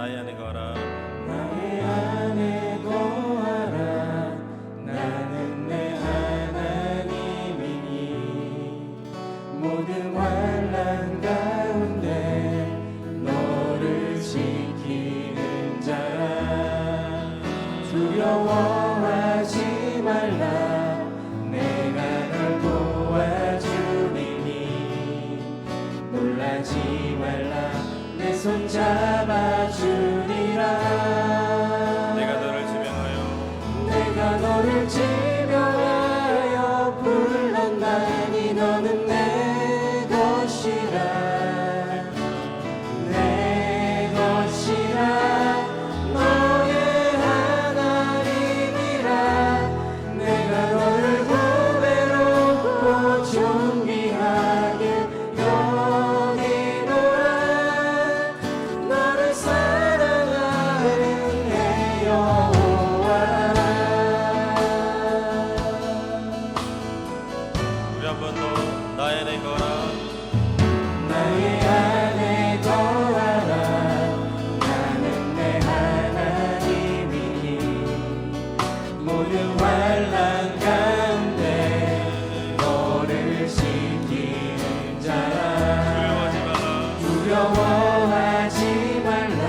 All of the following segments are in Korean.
나의 안에 거하라. 나의 안에 거하라. 나는 내 하나님이니 모든 환난 가운데 너를 지키는 자라. 두려워하지 말라. 내가 널 도와주리니 놀라지 말라. 내 손 잡아주리라. 내가 너를 지명하여 내가 너를 지명하여 불렀나니 너는 내 것이라. 내 것이라. 너의 하나님이라. 내가 너를 보배롭고 존귀하게 여기노라. 너를 사랑하는 내 여호와. 우리 한 번 더 나의 안에 거하라. 나의 안에 거하라. 나는 내 하나님이니 모든 환난 가운데 너를 지키는 자라. 두려워하지 말라. 두려워하지 말라.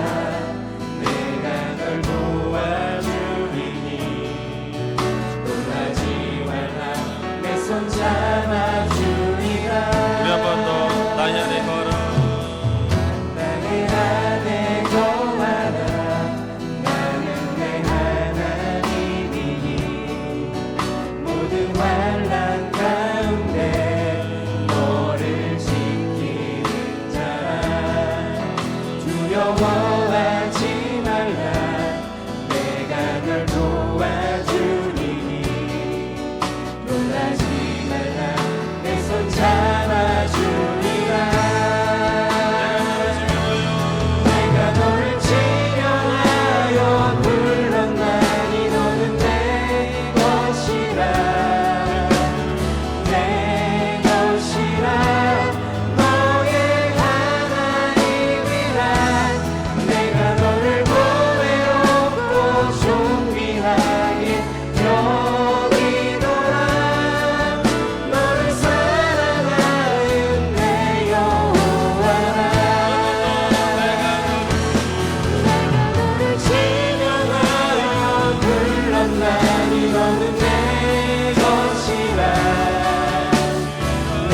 내가 널 도와주리니 놀라지 말라. 내 손 잡아주리라. 우리 한 번 더 나의 안에 거하라. 나의 안에 거하라. 나는 내 하나님이니 모든 환난 가운데 너를 지키는 자라. 두려워하지 말라. 내가 널 도와주리니 놀라지 말라. 내 손 잡아주리라. 내가 너를 지명하여 불렀나니 너는 내 것이라. 내 것이라. 너의 하나님이라. 내가 너를 보배롭고 존귀하게 여기노라. 너를 사랑하는 내 여호와라. 내가 너를 지명하여 불렀나니 너는 내 것이라. 내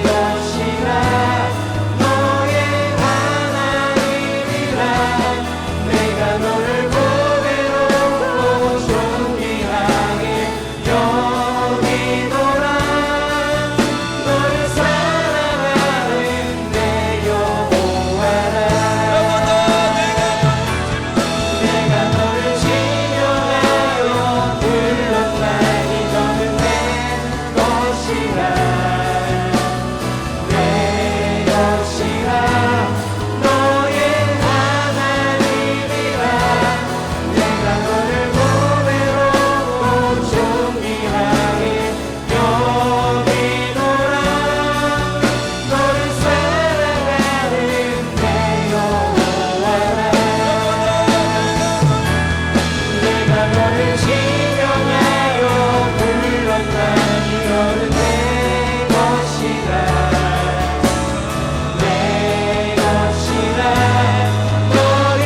것이라. 너의 하나님이라. 내가 너를 보배롭고 존귀하게 여기노라. 너를 사랑하는 내 여호와라. 내가 너를 지명하여 불렀나니 너는 내 것이라. 내 것이라. 너의 하나님이라. 내가 너를 보배롭고 존귀하게 여기노라. 너를 사랑하는 내 여호와라. 내가 너를 지명하여 불렀나니 너는 내 것이라. 내 것이라. 너의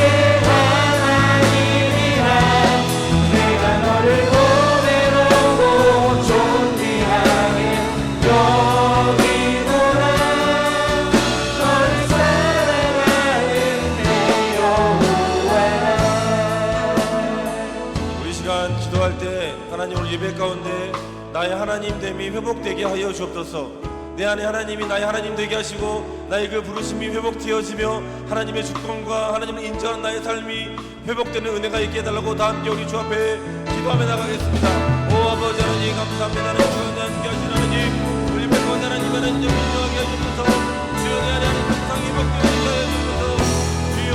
하나님이라. 내가 너를 보배롭고 존귀하게 여기노라. 너를 사랑하는 내 여호와라. 우리 시간 기도할 때 하나님 오늘 예배 가운데 나의 하나님 됨이 회복되게 하여 주옵소서. 내 안에 하나님이 나의 하나님 되게 하시고 나의 그 부르심이 회복되어지며 하나님의 주권과 하나님을 인정한 나의 삶이 회복되는 은혜가 있게 해달라고 다 함께 우리 주 앞에 기도하며 나가겠습니다. 오 아버지 하나님 감사합니다. 하나님 주여 하나님 하나님 우리 백번 하나님 하나님 인정하게 하시옵소서. 주여 내 안에 하나님 항상 회복되게 하여 주옵소서. 주여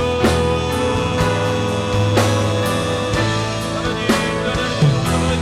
하나님 우리 하나님 하나님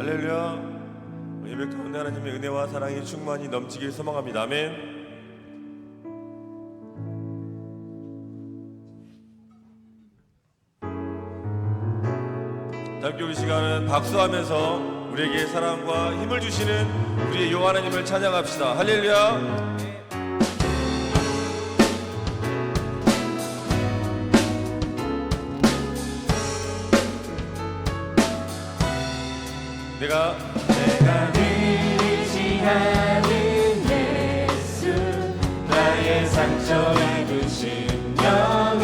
할렐루야. 예배 가운데 하나님의 은혜와 사랑이 충만히 넘치길 소망합니다. 아멘. 함께 우리 시간은 박수하면서 우리에게 사랑과 힘을 주시는 우리의 여호와 하나님을 찬양합시다. 할렐루야. 내가 의지하는 예수 나의 상처 입으신 영은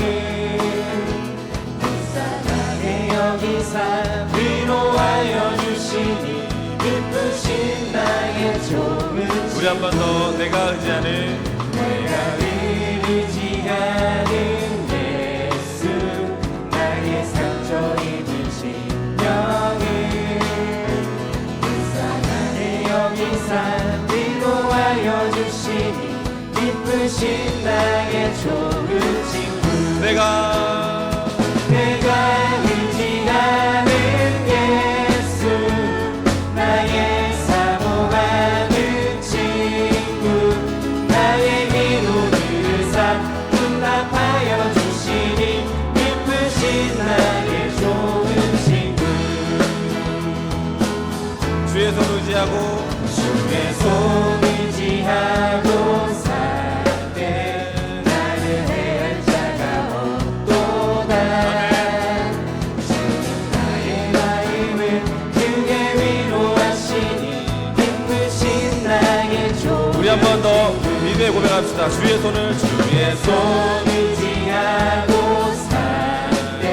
불쌍하게 여기사 위로하여 주시니 기쁘신 나의 좋은 우리 한 번 더 내가 의지하는 예수 나의 상처 입으신 영은 여기사 위로하여 주시니 기쁘신 나의 좋은 친구 내가 의지하는 예수 나의 사모하는 친구 나의 기도를 응답하여 주시니 기쁘신 나의 좋은 친구 주의 손 의지하고 주의 손 의지하고 살 때 나를 해할 자가 없도다 주는 나의 마음을 크게 위로하시니 기쁘신 나의 좋은 우리 한 번 더 믿음의 고백합시다. 주의 손을 주의 손 의지하고 살 때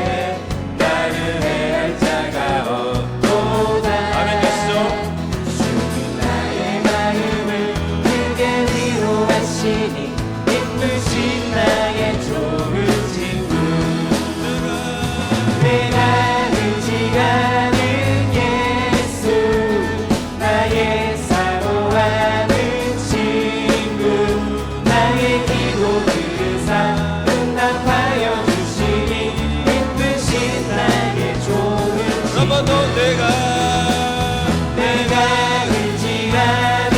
나를 해할 자가 없도다 아멘 되시죠? 하시니 기쁘신 나의 좋은 친구 내가 의지하는 예수 나의 사모하는 친구 나의 기도 들으사 응답하여 주시니 기쁘신 나의 좋은 친구 한 번 더 내가 의지하는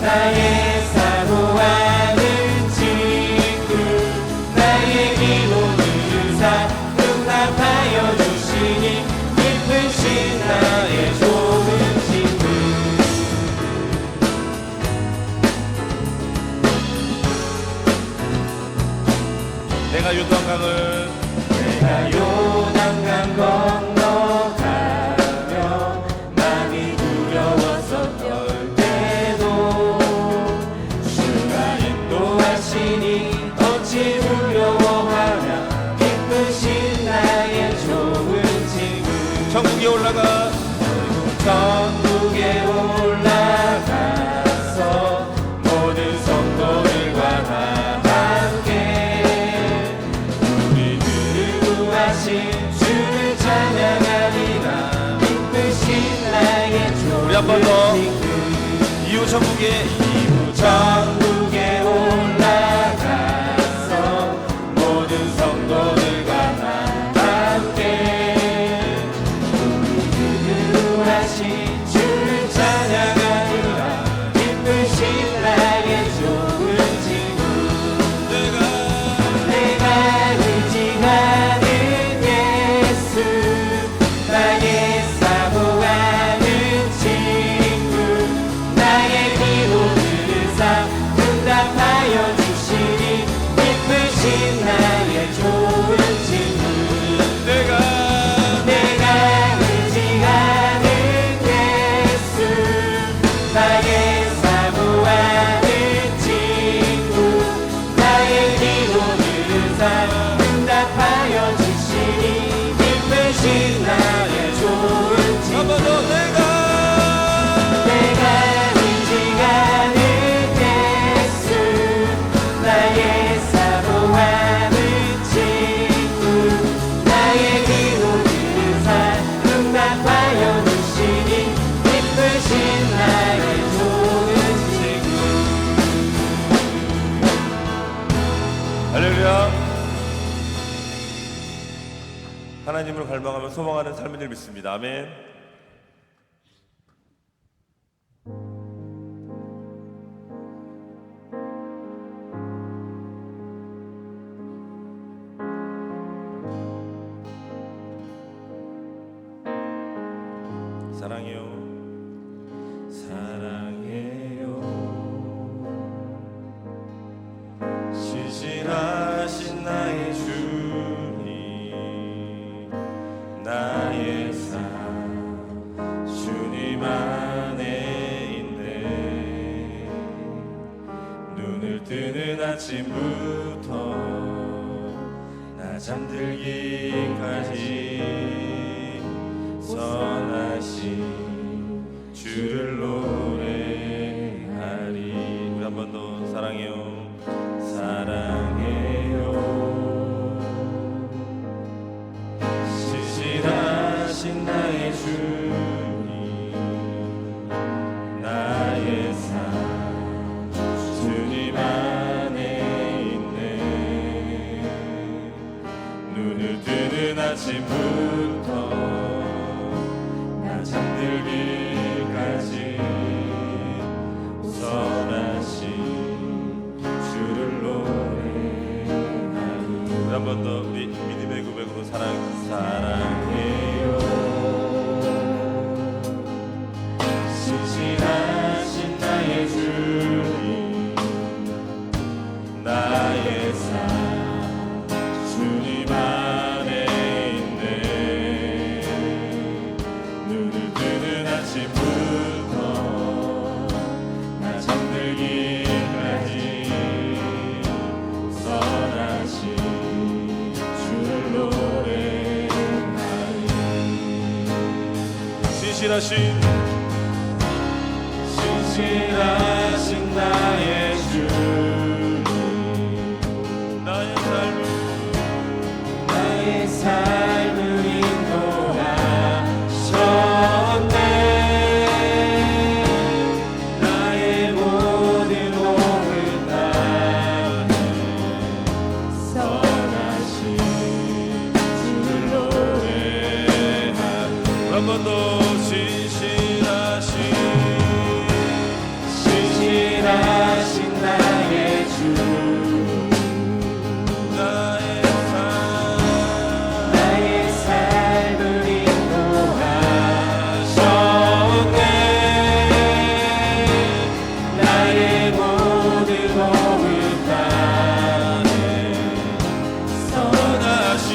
나의 사모하는 친구 나의 기도 들으사 응답하여 주시니 기쁘신 나의 좋은 친구 내가 요단강을 건너가며 마음이 두려웠었던 때도 주가 인도하시니 어찌 두려워하랴 기쁘신 나의 좋은 친구 천국에 올라가 천국에 올라가서 모든 성도들과 다 함께 우리들을 구하신 주를 찬양하리라 기쁘신 나의 좋은 우리 한 번 더 친구 이후 천국에 천국에 올라가서 모든 성도들과 다 함께 우리들을 구하신 주를 찬양하리라 기쁘신 나의 좋은 친구 내가 의지하는 예수 나의 사모하는 친구 나의 기도 하나님을 갈망하며 소망하는 삶인 줄 믿습니다. 아멘. 사랑해요. 사랑해요. 신실하신 나의 주님, 나의 삶 주님 안에 있네. 눈을 뜨는 아침부터 나 잠들기까지 선하신 주를 노래하리. 우리 한 번 더 사랑해요. 사랑해요. 신실하신 나의 주님, 나의 삶 주님 안에 있네. 눈을 뜨는 아침부터 나 잠들기까지 선하신 주를 노래하리. 한 번 더 우리 믿음의 고백으로 사랑해요. 신실하신 나의 주님, 나의 삶 주님 안에 있네. 눈을 뜨는 아침부터 나 잠들기까지 선하신 주를 노래하리. 신실하신 나의 주님, 나의 삶을 인도하셨네. 나의 모든 몸을 다하네. 선하신 주를 노래하리. 한 번 더. 신실하신 나의 주, 나의 삶을 인도하셨네. 나의 모든 몸을 다하네. 선하신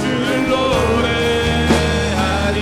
주를 노래하리.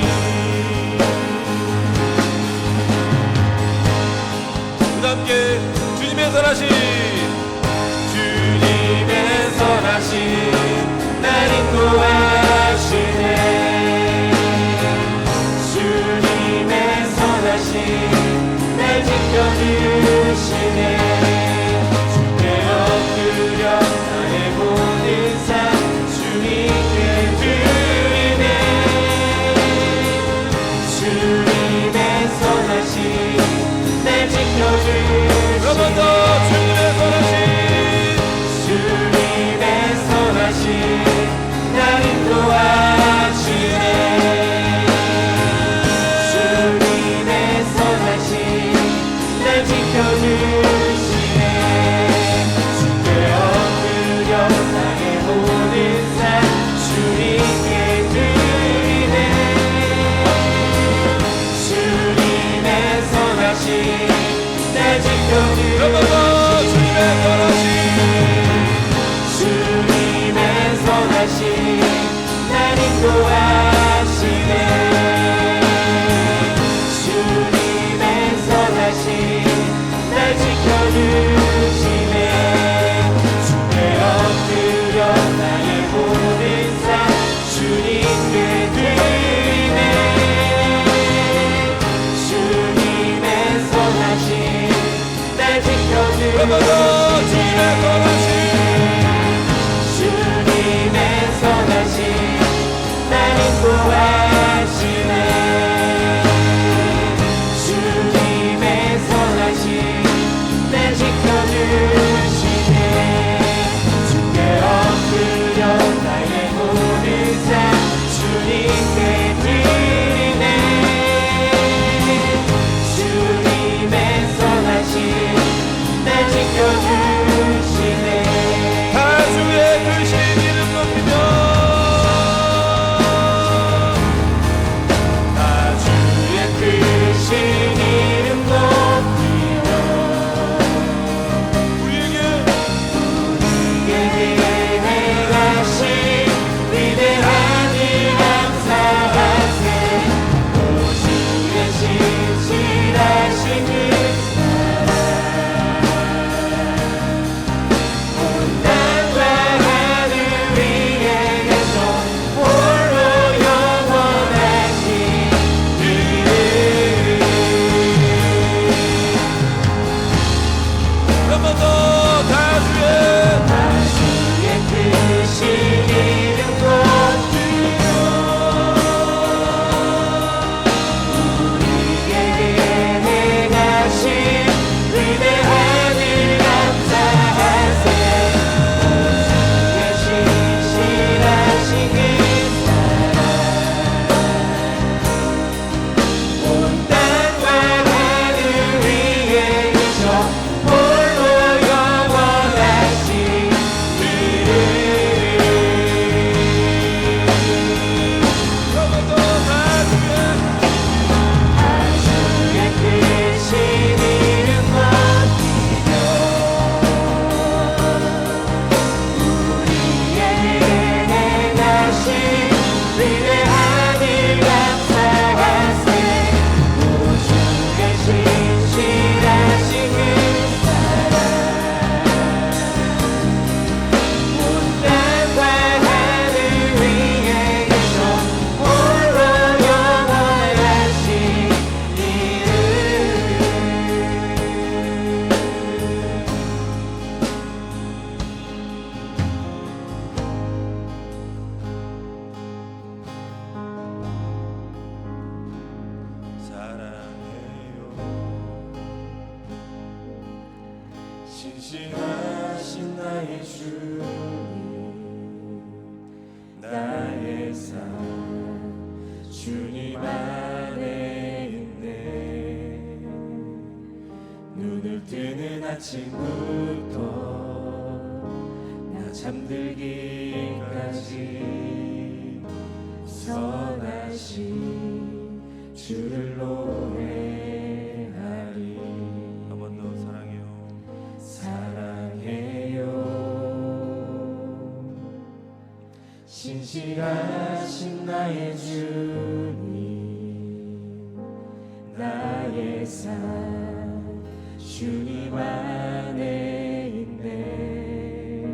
신실하신 나의 주님 나의 삶 주님 안에 있네 눈을 뜨는 아침부터 나 잠들기까지 선하신 주를 노래하리 한 번 더 사랑해요. 사랑해요 신실하신 나의 주님 나의 삶 주님 안에 있네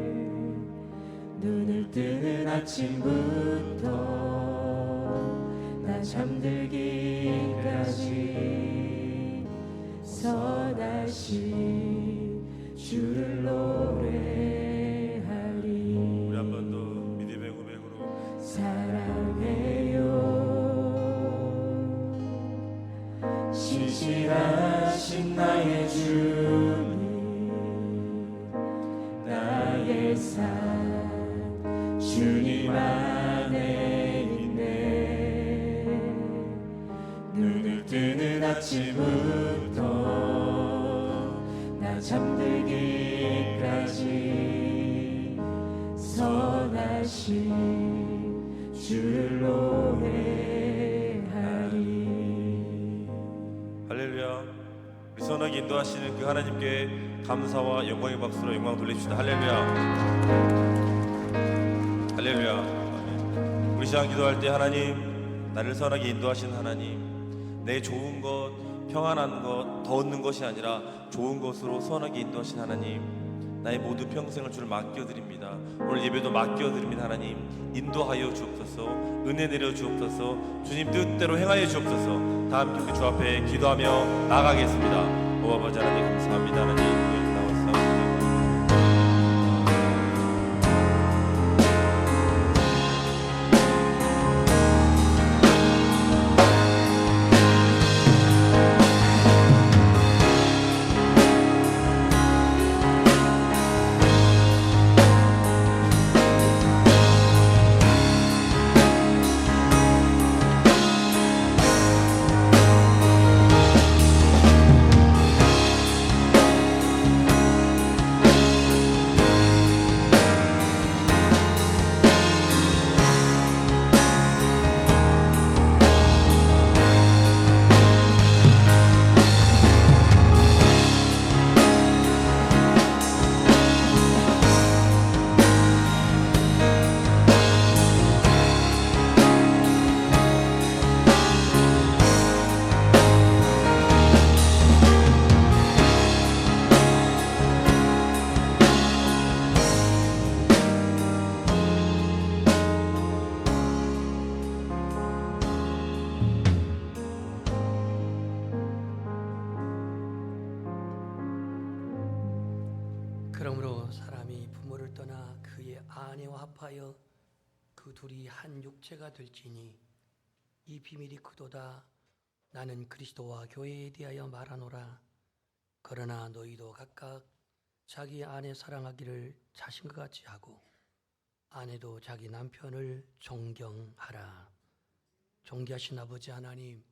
눈을 뜨는 아침부터 나 잠들기까지 선하신 주를 노래하리 우리 한 번 더 믿음의 고백으로 사랑해요 신실하신 나의 주님 나의 삶 주님 안에 있네 눈을 뜨는 아침부터 나 잠들기까지 선하신 주를 노래하리 할렐루야. 우리 선하게 인도하시는 그 하나님께 감사와 영광의 박수로 영광 돌립시다. 할렐루야. 할렐루야. 아멘. 우리 시간 기도할 때 하나님 나를 선하게 인도하시는 하나님 내 좋은 것 평안한 것 더 얻는 것이 아니라 좋은 것으로 선하게 인도하신 하나님 나의 모든 평생을 주를 맡겨드립니다. 오늘 예배도 맡겨드립니다. 하나님 인도하여 주옵소서 은혜 내려 주옵소서 주님 뜻대로 행하여 주옵소서 다 함께 주 앞에 기도하며 나가겠습니다. 오 아버지 하나님 감사합니다. 하나님 나왔사옵니다. 그러므로 사람이 부모를 떠나 그의 아내와 합하여 그 둘이 한 육체가 될지니 이 비밀이 크도다. 나는 그리스도와 교회에 대하여 말하노라. 그러나 너희도 각각 자기 아내 사랑하기를 자신과 같이 하고 아내도 자기 남편을 존경하라. 존귀하신 아버지 하나님,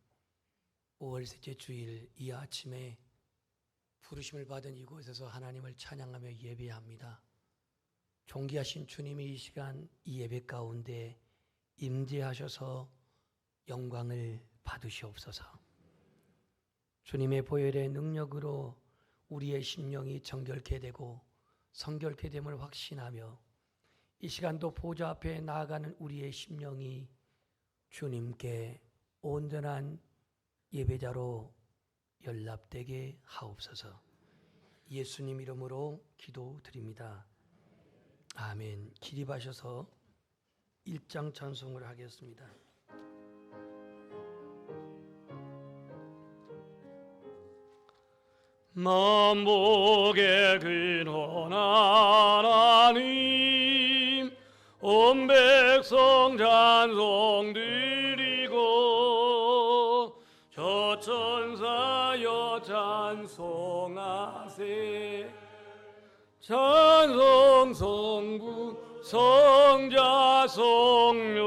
5월 셋째 주일 이 아침에 부르심을 받은 이곳에서 하나님을 찬양하며 예배합니다. 존귀하신 주님이 이 시간 이 예배 가운데 임재하셔서 영광을 받으시옵소서. 주님의 보혈의 능력으로 우리의 심령이 정결케 되고 성결케 됨을 확신하며 이 시간도 보좌 앞에 나아가는 우리의 심령이 주님께 온전한 예배자로 연락되게 하옵소서. 예수님 이름으로 기도드립니다. 아멘. 기립하셔서 1장 찬송을 하겠습니다. 만복의 근원한 하나님 온 백성 찬송 드리고 저 천사여 찬송하세 찬송 성부 성자 성령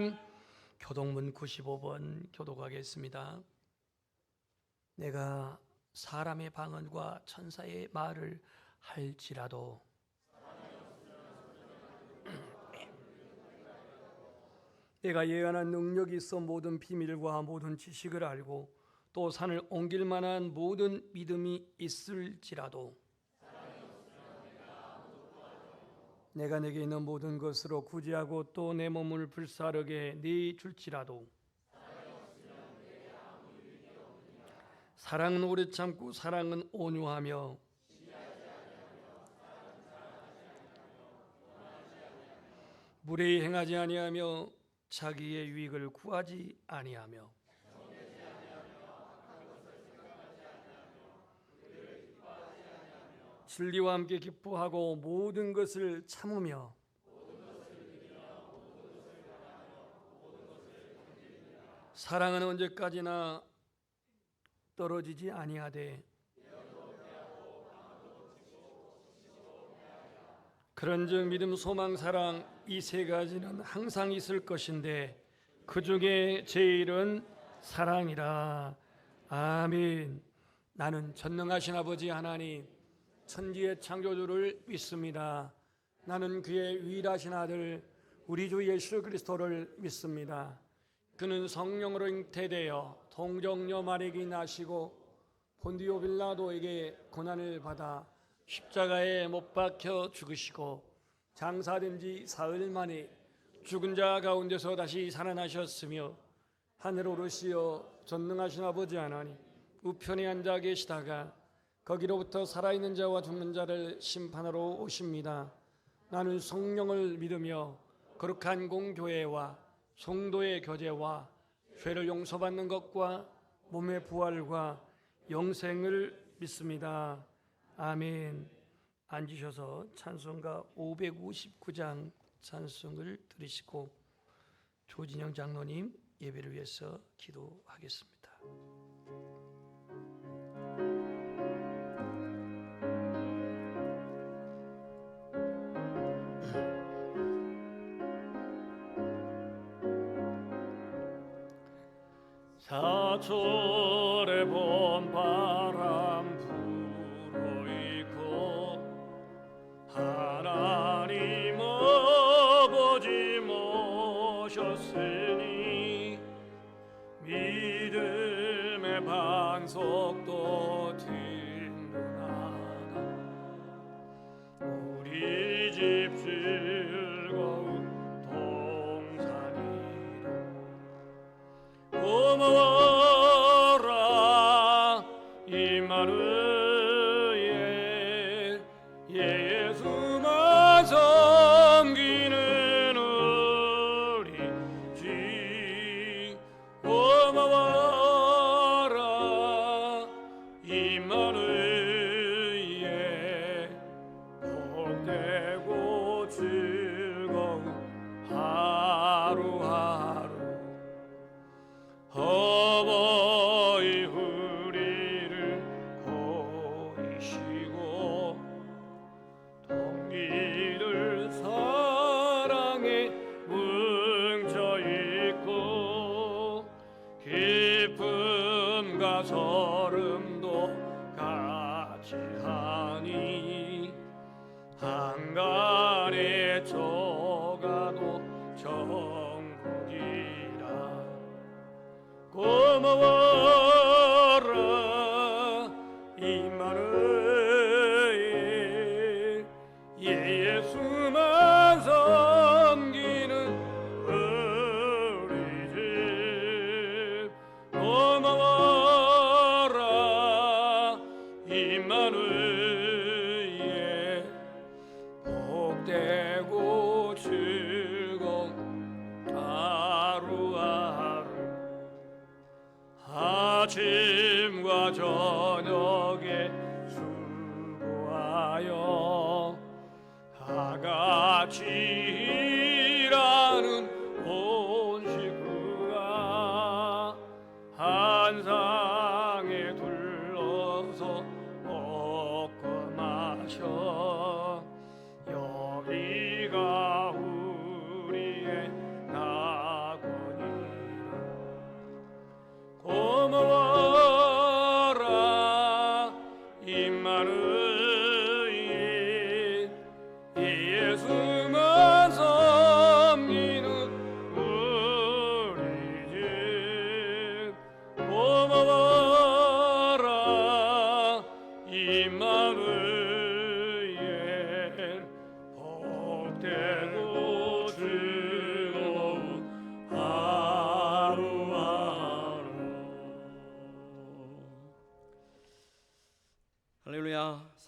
아멘. 교동문 95번 교독하겠습니다. 내가 사람의 방언과 천사의 말을 할지라도 내가 예언한 능력이 있어 모든 비밀과 모든 지식을 알고 또 산을 옮길 만한 모든 믿음이 있을지라도 내가 내게 있는 모든 것으로 구제하고 또 내 몸을 불사르게 네 줄지라도 사랑은 오래 참고 사랑은 온유하며 무례히 행하지 아니하며 자기의 유익을 구하지 아니하며 진리와 함께 기뻐하고 모든 것을 참으며 사랑은 언제까지나 떨어지지 아니하되 그런즉 믿음, 소망, 사랑 이 세 가지는 항상 있을 것인데 그 중에 제일은 사랑이라. 아멘. 나는 전능하신 아버지 하나님 천지의 창조주를 믿습니다. 나는 그의 유일하신 아들 우리 주 예수 그리스도를 믿습니다. 그는 성령으로 잉태되어 동정녀 마리아에게 나시고 본디오 빌라도에게 고난을 받아 십자가에 못 박혀 죽으시고 장사된 지 사흘 만에 죽은 자 가운데서 다시 살아나셨으며 하늘 오르시어 전능하신 아버지 하나님 우편에 앉아 계시다가 거기로부터 살아있는 자와 죽는 자를 심판하러 오십니다. 나는 성령을 믿으며 거룩한 공교회와 성도의 교제와 죄를 용서받는 것과 몸의 부활과 영생을 믿습니다. 아멘. 앉으셔서 찬송가 559장 찬송을 들으시고 조진영 장로님 예배를 위해서 기도하겠습니다. 사철의 봄바람 불어있고 하나님 아버지 모셨으니 믿음의 반석도 든든하다. 우리 집 즐거운 동산이라. 고마워라 임마누엘 예수만 섬기는 우리 집. 고마워라 임마누엘 복되고 즐거운 하루하루. 어버이 우리를 고이시고 동기를 사랑에 뭉쳐있고 기쁨과 설움도 같이 하니 한간에 저가도 정복이라. 고마워라 임마누엘 예수만 섬기는 우리 집. 고마워라 임마누엘 복되고 즐거운 하루하루. 아침과 저녁에 수고하여 다같이 일하는 온 식구가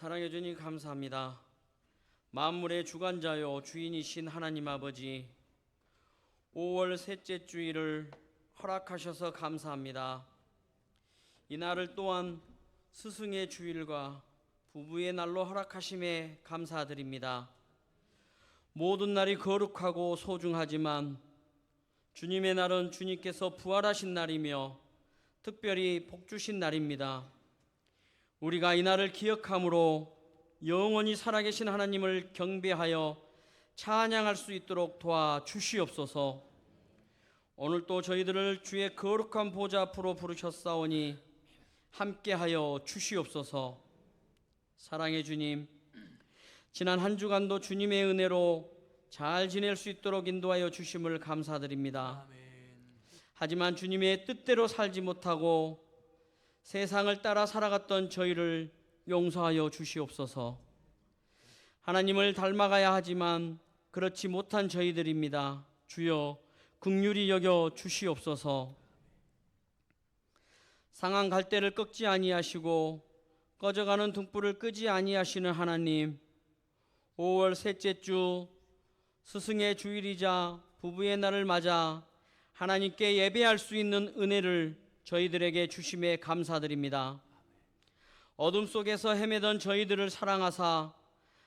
사랑해 주님 감사합니다. 만물의 주관자요 주인이신 하나님 아버지, 5월 셋째 주일을 허락하셔서 감사합니다. 이 날을 또한 스승의 주일과 부부의 날로 허락하심에 감사드립니다. 모든 날이 거룩하고 소중하지만 주님의 날은 주님께서 부활하신 날이며 특별히 복 주신 날입니다. 우리가 이 날을 기억함으로 영원히 살아계신 하나님을 경배하여 찬양할 수 있도록 도와주시옵소서. 오늘 또 저희들을 주의 거룩한 보좌 앞으로 부르셨사오니 함께하여 주시옵소서. 사랑의 주님, 지난 한 주간도 주님의 은혜로 잘 지낼 수 있도록 인도하여 주심을 감사드립니다. 하지만 주님의 뜻대로 살지 못하고 세상을 따라 살아갔던 저희를 용서하여 주시옵소서. 하나님을 닮아가야 하지만 그렇지 못한 저희들입니다. 주여 긍휼히 여겨 주시옵소서. 상한 갈대를 꺾지 아니하시고 꺼져가는 등불을 끄지 아니하시는 하나님, 5월 셋째 주 스승의 주일이자 부부의 날을 맞아 하나님께 예배할 수 있는 은혜를 저희들에게 주심에 감사드립니다. 어둠 속에서 헤매던 저희들을 사랑하사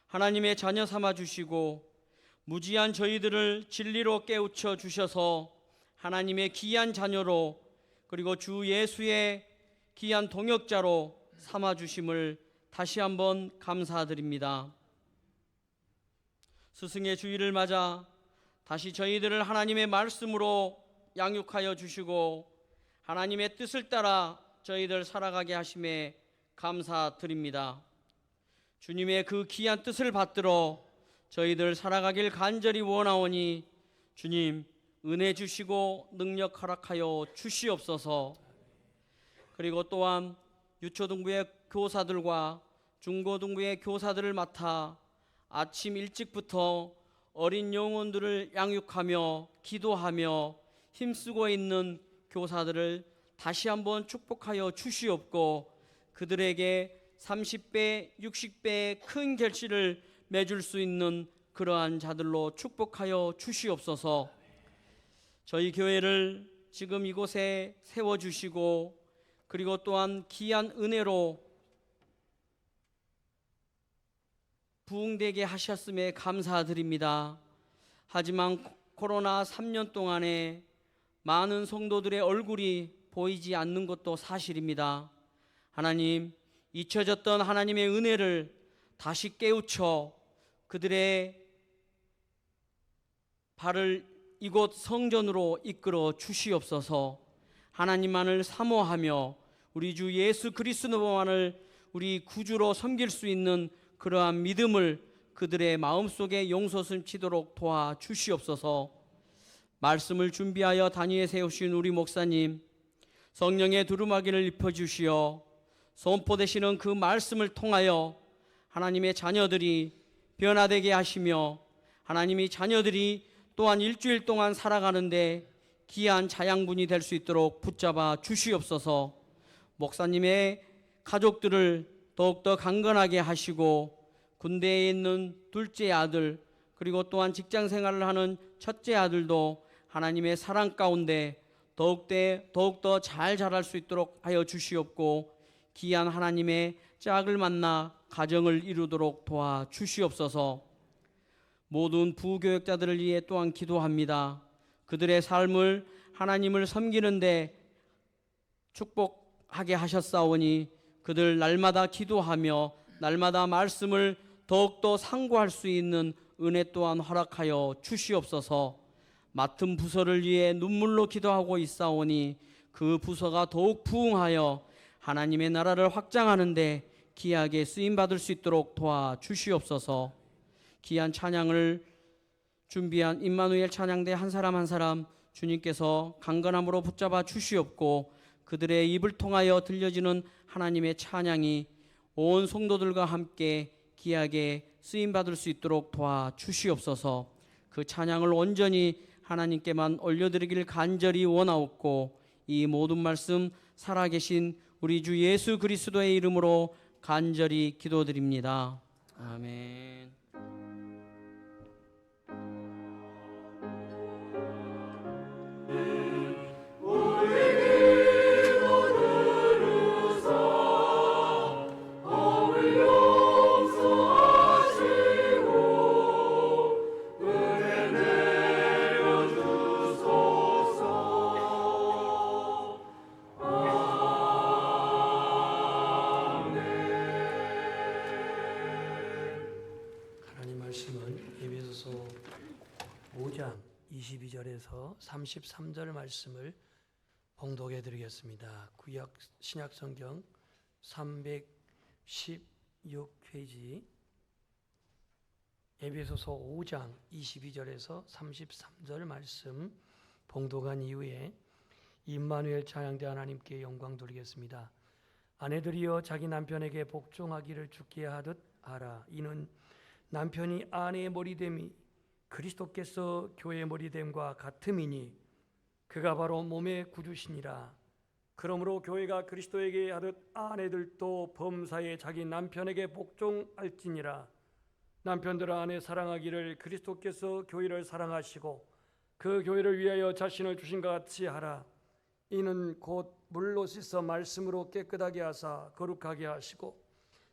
하나님의 자녀 삼아 주시고 무지한 저희들을 진리로 깨우쳐 주셔서 하나님의 귀한 자녀로, 그리고 주 예수의 귀한 동역자로 삼아 주심을 다시 한번 감사드립니다. 스승의 주일을 맞아 다시 저희들을 하나님의 말씀으로 양육하여 주시고 하나님의 뜻을 따라 저희들 살아가게 하심에 감사드립니다. 주님의 그 귀한 뜻을 받들어 저희들 살아가길 간절히 원하오니 주님 은혜 주시고 능력 허락하여 주시옵소서. 그리고 또한 유초등부의 교사들과 중고등부의 교사들을 맡아 아침 일찍부터 어린 영혼들을 양육하며 기도하며 힘쓰고 있는 교사들을 다시 한번 축복하여 주시옵고 그들에게 30배, 60배의 큰 결실을 맺을 수 있는 그러한 자들로 축복하여 주시옵소서. 저희 교회를 지금 이곳에 세워주시고 그리고 또한 귀한 은혜로 부흥되게 하셨음에 감사드립니다. 하지만 코로나 3년 동안에 많은 성도들의 얼굴이 보이지 않는 것도 사실입니다. 하나님, 잊혀졌던 하나님의 은혜를 다시 깨우쳐 그들의 발을 이곳 성전으로 이끌어 주시옵소서. 하나님만을 사모하며 우리 주 예수 그리스도만을 우리 구주로 섬길 수 있는 그러한 믿음을 그들의 마음속에 용솟음치도록 도와주시옵소서. 말씀을 준비하여 단위에 세우신 우리 목사님, 성령의 두루마기를 입혀주시어 선포되시는 그 말씀을 통하여 하나님의 자녀들이 변화되게 하시며 하나님의 자녀들이 또한 일주일 동안 살아가는데 귀한 자양분이 될 수 있도록 붙잡아 주시옵소서. 목사님의 가족들을 더욱더 강건하게 하시고 군대에 있는 둘째 아들 그리고 또한 직장 생활을 하는 첫째 아들도 하나님의 사랑 가운데 더욱더 잘 자랄 수 있도록 하여 주시옵고 귀한 하나님의 짝을 만나 가정을 이루도록 도와주시옵소서. 모든 부교역자들을 위해 또한 기도합니다. 그들의 삶을 하나님을 섬기는데 축복하게 하셨사오니 그들 날마다 기도하며 날마다 말씀을 더욱더 상고할 수 있는 은혜 또한 허락하여 주시옵소서. 맡은 부서를 위해 눈물로 기도하고 있사오니 그 부서가 더욱 부흥하여 하나님의 나라를 확장하는데 귀하게 쓰임받을 수 있도록 도와주시옵소서. 귀한 찬양을 준비한 임마누엘 찬양대 한 사람 한 사람 주님께서 강건함으로 붙잡아 주시옵고 그들의 입을 통하여 들려지는 하나님의 찬양이 온 성도들과 함께 귀하게 쓰임받을 수 있도록 도와주시옵소서. 그 찬양을 온전히 하나님께만 올려드리길 간절히 원하옵고 이 모든 말씀 살아계신 우리 주 예수 그리스도의 이름으로 간절히 기도드립니다. 아멘. 하나님 말씀은 에베소서 5장 22절에서 33절 말씀을 봉독해 드리겠습니다. 구약 신약 성경 316페이지 에베소서 5장 22절에서 33절 말씀 봉독한 이후에 임마누엘 찬양대 하나님께 영광 돌리겠습니다. 아내들이여 자기 남편에게 복종하기를 주께 하듯 하라. 이는 남편이 아내의 머리됨이 그리스도께서 교회의 머리됨과 같음이니 그가 바로 몸의 구주시니라. 그러므로 교회가 그리스도에게 하듯 아내들도 범사에 자기 남편에게 복종할지니라. 남편들아 아내 사랑하기를 그리스도께서 교회를 사랑하시고 그 교회를 위하여 자신을 주신 것 같이 하라. 이는 곧 물로 씻어 말씀으로 깨끗하게 하사 거룩하게 하시고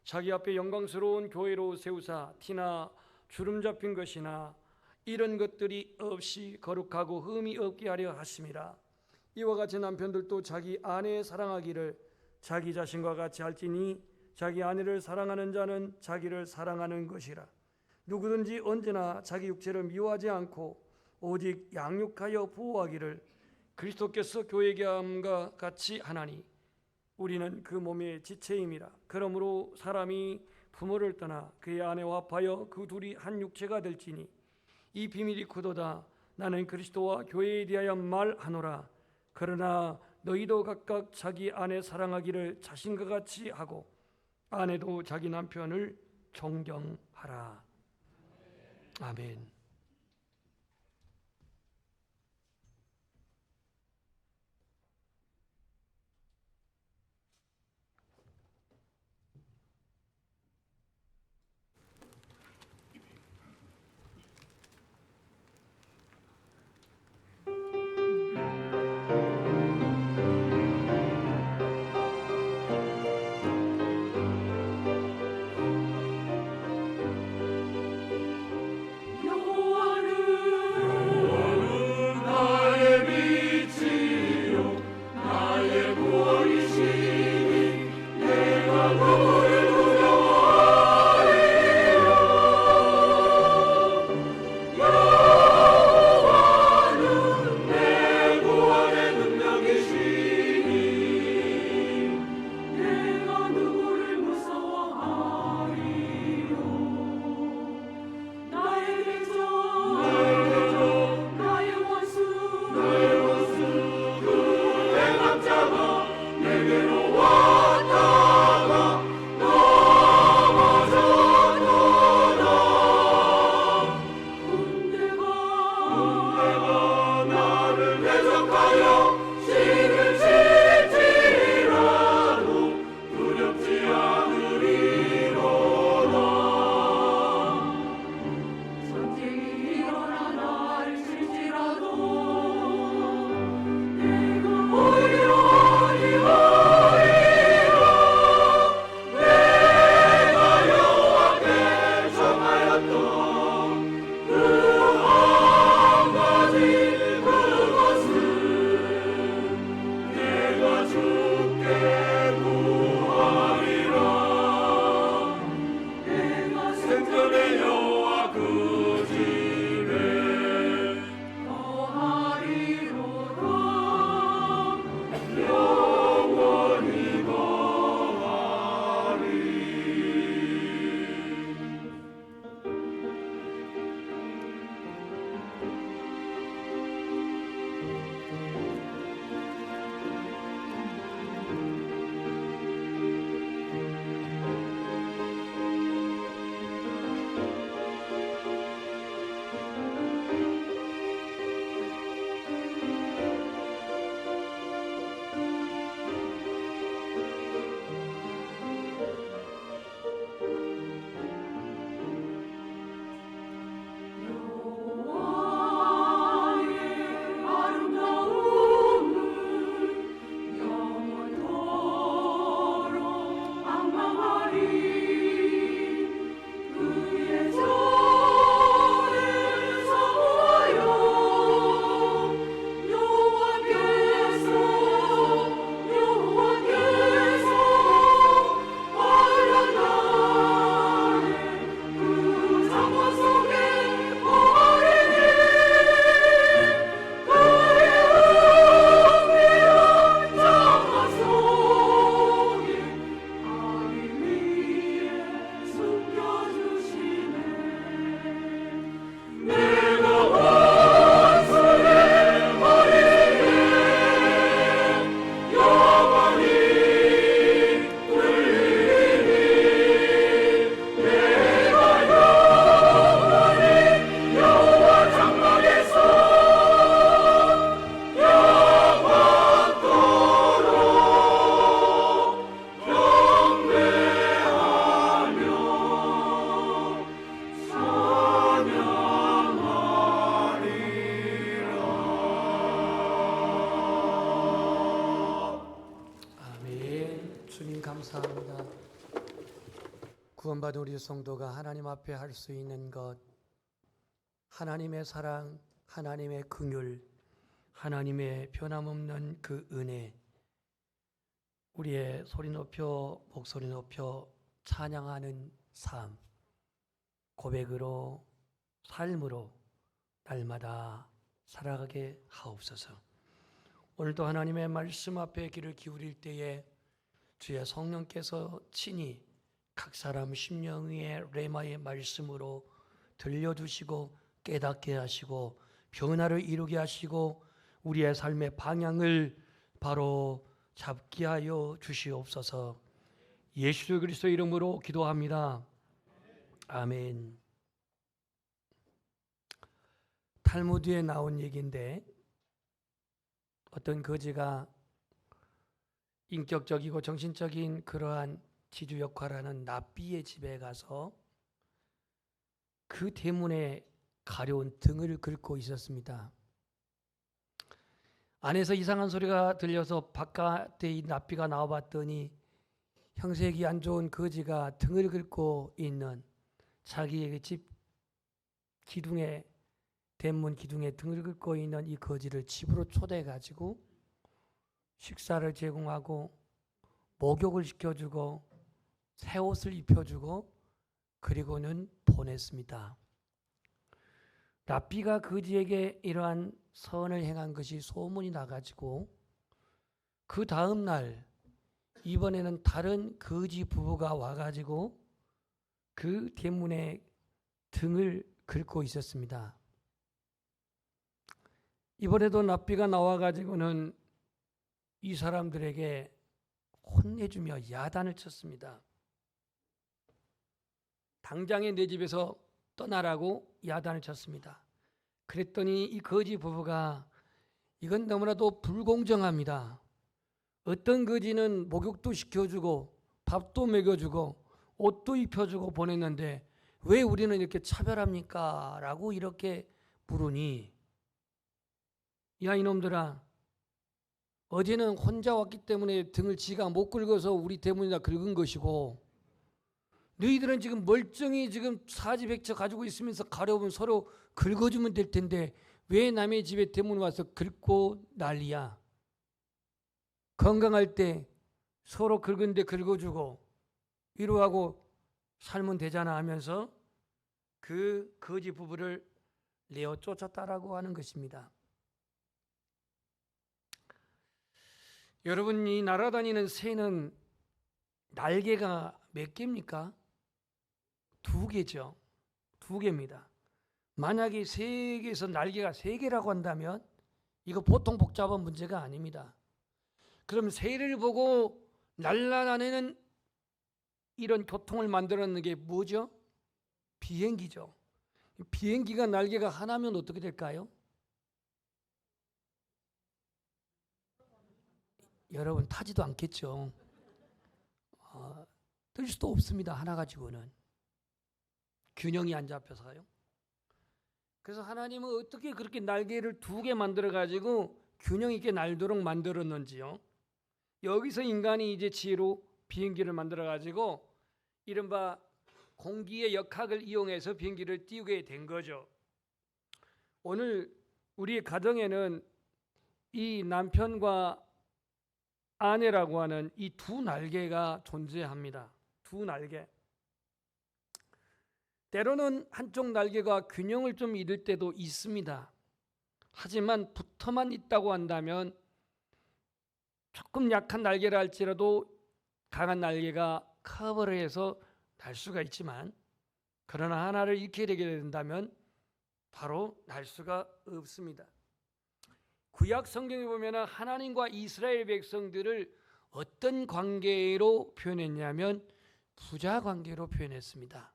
자기 앞에 영광스러운 교회로 세우사 티나 주름 잡힌 것이나 이런 것들이 없이 거룩하고 흠이 없게 하려 하심이라. 이와 같이 남편들도 자기 아내 사랑하기를 자기 자신과 같이 할지니 자기 아내를 사랑하는 자는 자기를 사랑하는 것이라. 누구든지 언제나 자기 육체를 미워하지 않고 오직 양육하여 보호하기를 그리스도께서 교회에게 함과 같이 하나니 우리는 그 몸의 지체임이라. 그러므로 사람이 부모를 떠나 그의 아내와 합하여 그 둘이 한 육체가 될지니 이 비밀이 크도다. 나는 그리스도와 교회에 대하여 말하노라. 그러나 너희도 각각 자기 아내 사랑하기를 자신과 같이 하고 아내도 자기 남편을 존경하라. 아멘. 요 감사합니다. 구원받은 우리 성도가 하나님 앞에 할 수 있는 것, 하나님의 사랑, 하나님의 긍휼, 하나님의 변함없는 그 은혜, 우리의 소리 높여 목소리 높여 찬양하는 삶, 고백으로 삶으로 날마다 살아가게 하옵소서. 오늘도 하나님의 말씀 앞에 귀를 기울일 때에 주의 성령께서 친히 각 사람 심령 위에 레마의 말씀으로 들려주시고 깨닫게 하시고 변화를 이루게 하시고 우리의 삶의 방향을 바로 잡게 하여 주시옵소서. 예수 그리스도 이름으로 기도합니다. 아멘. 탈무드에 나온 얘기인데 어떤 거지가 인격적이고 정신적인 그러한 지주 역할하는 납비의 집에 가서 그 대문에 가려운 등을 긁고 있었습니다. 안에서 이상한 소리가 들려서 바깥에 이 납비가 나와봤더니 형색이 안 좋은 거지가 등을 긁고 있는 자기의 집 기둥에 대문 기둥에 등을 긁고 있는 이 거지를 집으로 초대해가지고 식사를 제공하고 목욕을 시켜주고 새 옷을 입혀주고 그리고는 보냈습니다. 랍비가 거지에게 이러한 선을 행한 것이 소문이 나가지고 그 다음 날 이번에는 다른 거지 부부가 와가지고 그 대문에 등을 긁고 있었습니다. 이번에도 랍비가 나와가지고는 이 사람들에게 혼내주며 야단을 쳤습니다. 당장에 내 집에서 떠나라고 야단을 쳤습니다. 그랬더니 이 거지 부부가 이건 너무나도 불공정합니다. 어떤 거지는 목욕도 시켜주고 밥도 먹여주고 옷도 입혀주고 보냈는데 왜 우리는 이렇게 차별합니까? 라고 이렇게 물으니 야 이놈들아, 어제는 혼자 왔기 때문에 등을 지가 못 긁어서 우리 대문에다 긁은 것이고 너희들은 지금 멀쩡히 지금 사지백처 가지고 있으면서 가려우면 서로 긁어주면 될 텐데 왜 남의 집에 대문 와서 긁고 난리야? 건강할 때 서로 긁은데 긁어주고 위로하고 살면 되잖아 하면서 그 거지 부부를 내어 쫓았다라고 하는 것입니다. 여러분, 이 날아다니는 새는 날개가 몇 개입니까? 2개죠. 2개입니다. 만약에 세계에서 날개가 3개라고 한다면 이거 보통 복잡한 문제가 아닙니다. 그럼 새를 보고 날아다니는 이런 교통을 만들어내는 게 뭐죠? 비행기죠. 비행기가 날개가 하나면 어떻게 될까요? 여러분 타지도 않겠죠. 뜰 수도 없습니다. 하나 가지고는. 균형이 안 잡혀서요. 그래서 하나님은 어떻게 그렇게 날개를 2개 만들어 가지고 균형 있게 날도록 만들었는지요. 여기서 인간이 이제 지혜로 비행기를 만들어 가지고 이른바 공기의 역학을 이용해서 비행기를 띄우게 된 거죠. 오늘 우리 가정에는 이 남편과 아내라고 하는 이 2 날개가 존재합니다. 2 날개. 때로는 한쪽 날개가 균형을 좀 잃을 때도 있습니다. 하지만 붙어만 있다고 한다면 조금 약한 날개라 할지라도 강한 날개가 커버를 해서 날 수가 있지만 그러나 하나를 잃게 되게 된다면 바로 날 수가 없습니다. 구약 성경에 보면 하나님과 이스라엘 백성들을 어떤 관계로 표현했냐면 부자 관계로 표현했습니다.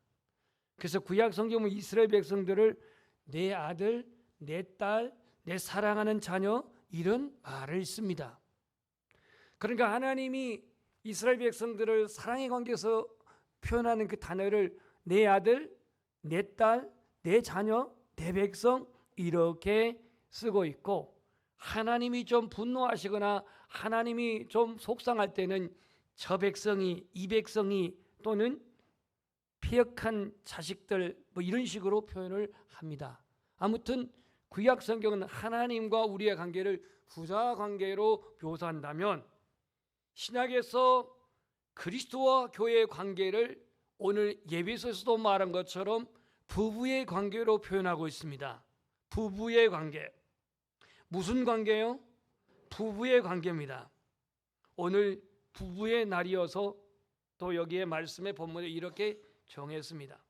그래서 구약 성경은 이스라엘 백성들을 내 아들, 내 딸, 내 사랑하는 자녀 이런 말을 씁니다. 그러니까 하나님이 이스라엘 백성들을 사랑의 관계에서 표현하는 그 단어를 내 아들, 내 딸, 내 자녀, 내 백성 이렇게 쓰고 있고 하나님이 좀 분노하시거나 하나님이 좀 속상할 때는 저 백성이, 이 백성이 또는 폐역한 자식들 뭐 이런 식으로 표현을 합니다. 아무튼 구약 성경은 하나님과 우리의 관계를 부자 관계로 묘사한다면 신약에서 그리스도와 교회의 관계를 오늘 예배에서도 말한 것처럼 부부의 관계로 표현하고 있습니다. 부부의 관계. 무슨 관계요? 부부의 관계입니다. 오늘 부부의 날이어서 또 여기에 말씀의 본문에 이렇게 정했습니다.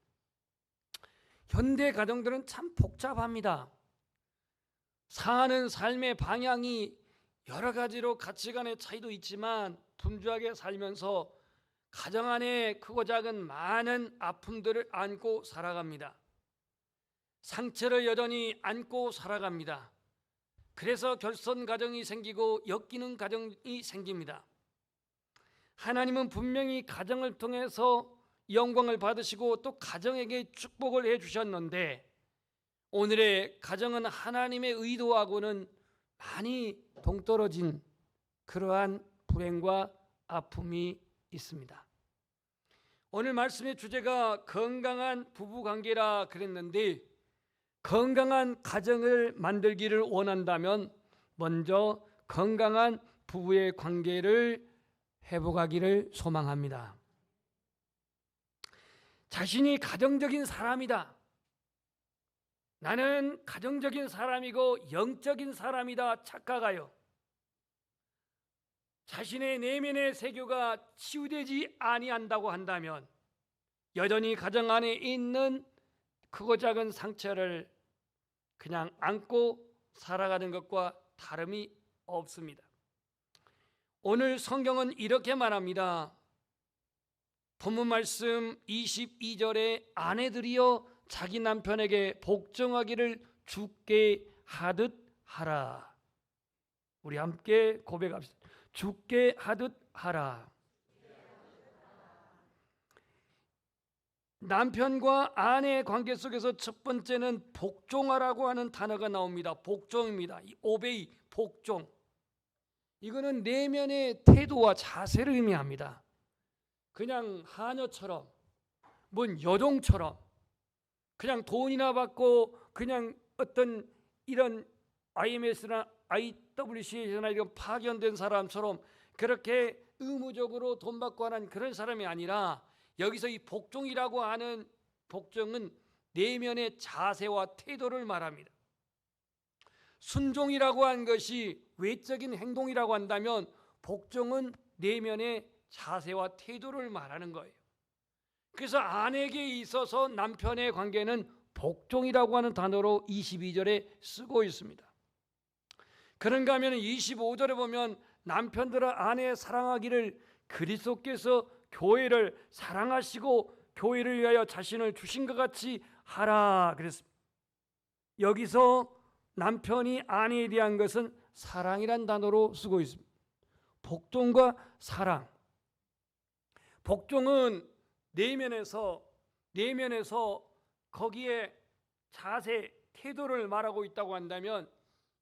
현대 가정들은 참 복잡합니다. 사는 삶의 방향이 여러 가지로 가치관의 차이도 있지만 분주하게 살면서 가정 안에 크고 작은 많은 아픔들을 안고 살아갑니다. 상처를 여전히 안고 살아갑니다. 그래서 결손 가정이 생기고 엮이는 가정이 생깁니다. 하나님은 분명히 가정을 통해서 영광을 받으시고 또 가정에게 축복을 해주셨는데 오늘의 가정은 하나님의 의도하고는 많이 동떨어진 그러한 불행과 아픔이 있습니다. 오늘 말씀의 주제가 건강한 부부관계라 그랬는데 건강한 가정을 만들기를 원한다면 먼저 건강한 부부의 관계를 회복하기를 소망합니다. 자신이 가정적인 사람이다. 나는 가정적인 사람이고 영적인 사람이다 착각하여 자신의 내면의 세교가 치유되지 아니한다고 한다면 여전히 가정 안에 있는 크고 작은 상처를 그냥 안고 살아가는 것과 다름이 없습니다. 오늘 성경은 이렇게 말합니다. 본문 말씀 22절에 아내들이여 자기 남편에게 복종하기를 주께 하듯 하라. 우리 함께 고백합시다. 주께 하듯 하라. 남편과 아내의 관계 속에서 첫 번째는 복종하라고 하는 단어가 나옵니다. 복종입니다. 이 오베이, 복종. 이거는 내면의 태도와 자세를 의미합니다. 그냥 하녀처럼, 뭔 여종처럼, 그냥 돈이나 받고 그냥 어떤 이런 IMS나 IWC나 이런 파견된 사람처럼 그렇게 의무적으로 돈 받고 하는 그런 사람이 아니라 여기서 이 복종이라고 하는 복종은 내면의 자세와 태도를 말합니다. 순종이라고 한 것이 외적인 행동이라고 한다면 복종은 내면의 자세와 태도를 말하는 거예요. 그래서 아내에게 있어서 남편의 관계는 복종이라고 하는 단어로 22절에 쓰고 있습니다. 그런가 하면 25절에 보면 남편들아 아내 사랑하기를 그리스도께서 교회를 사랑하시고 교회를 위하여 자신을 주신 것 같이 하라 그랬습니다. 여기서 남편이 아내에 대한 것은 사랑이란 단어로 쓰고 있습니다. 복종과 사랑. 복종은 내면에서 거기에 자세, 태도를 말하고 있다고 한다면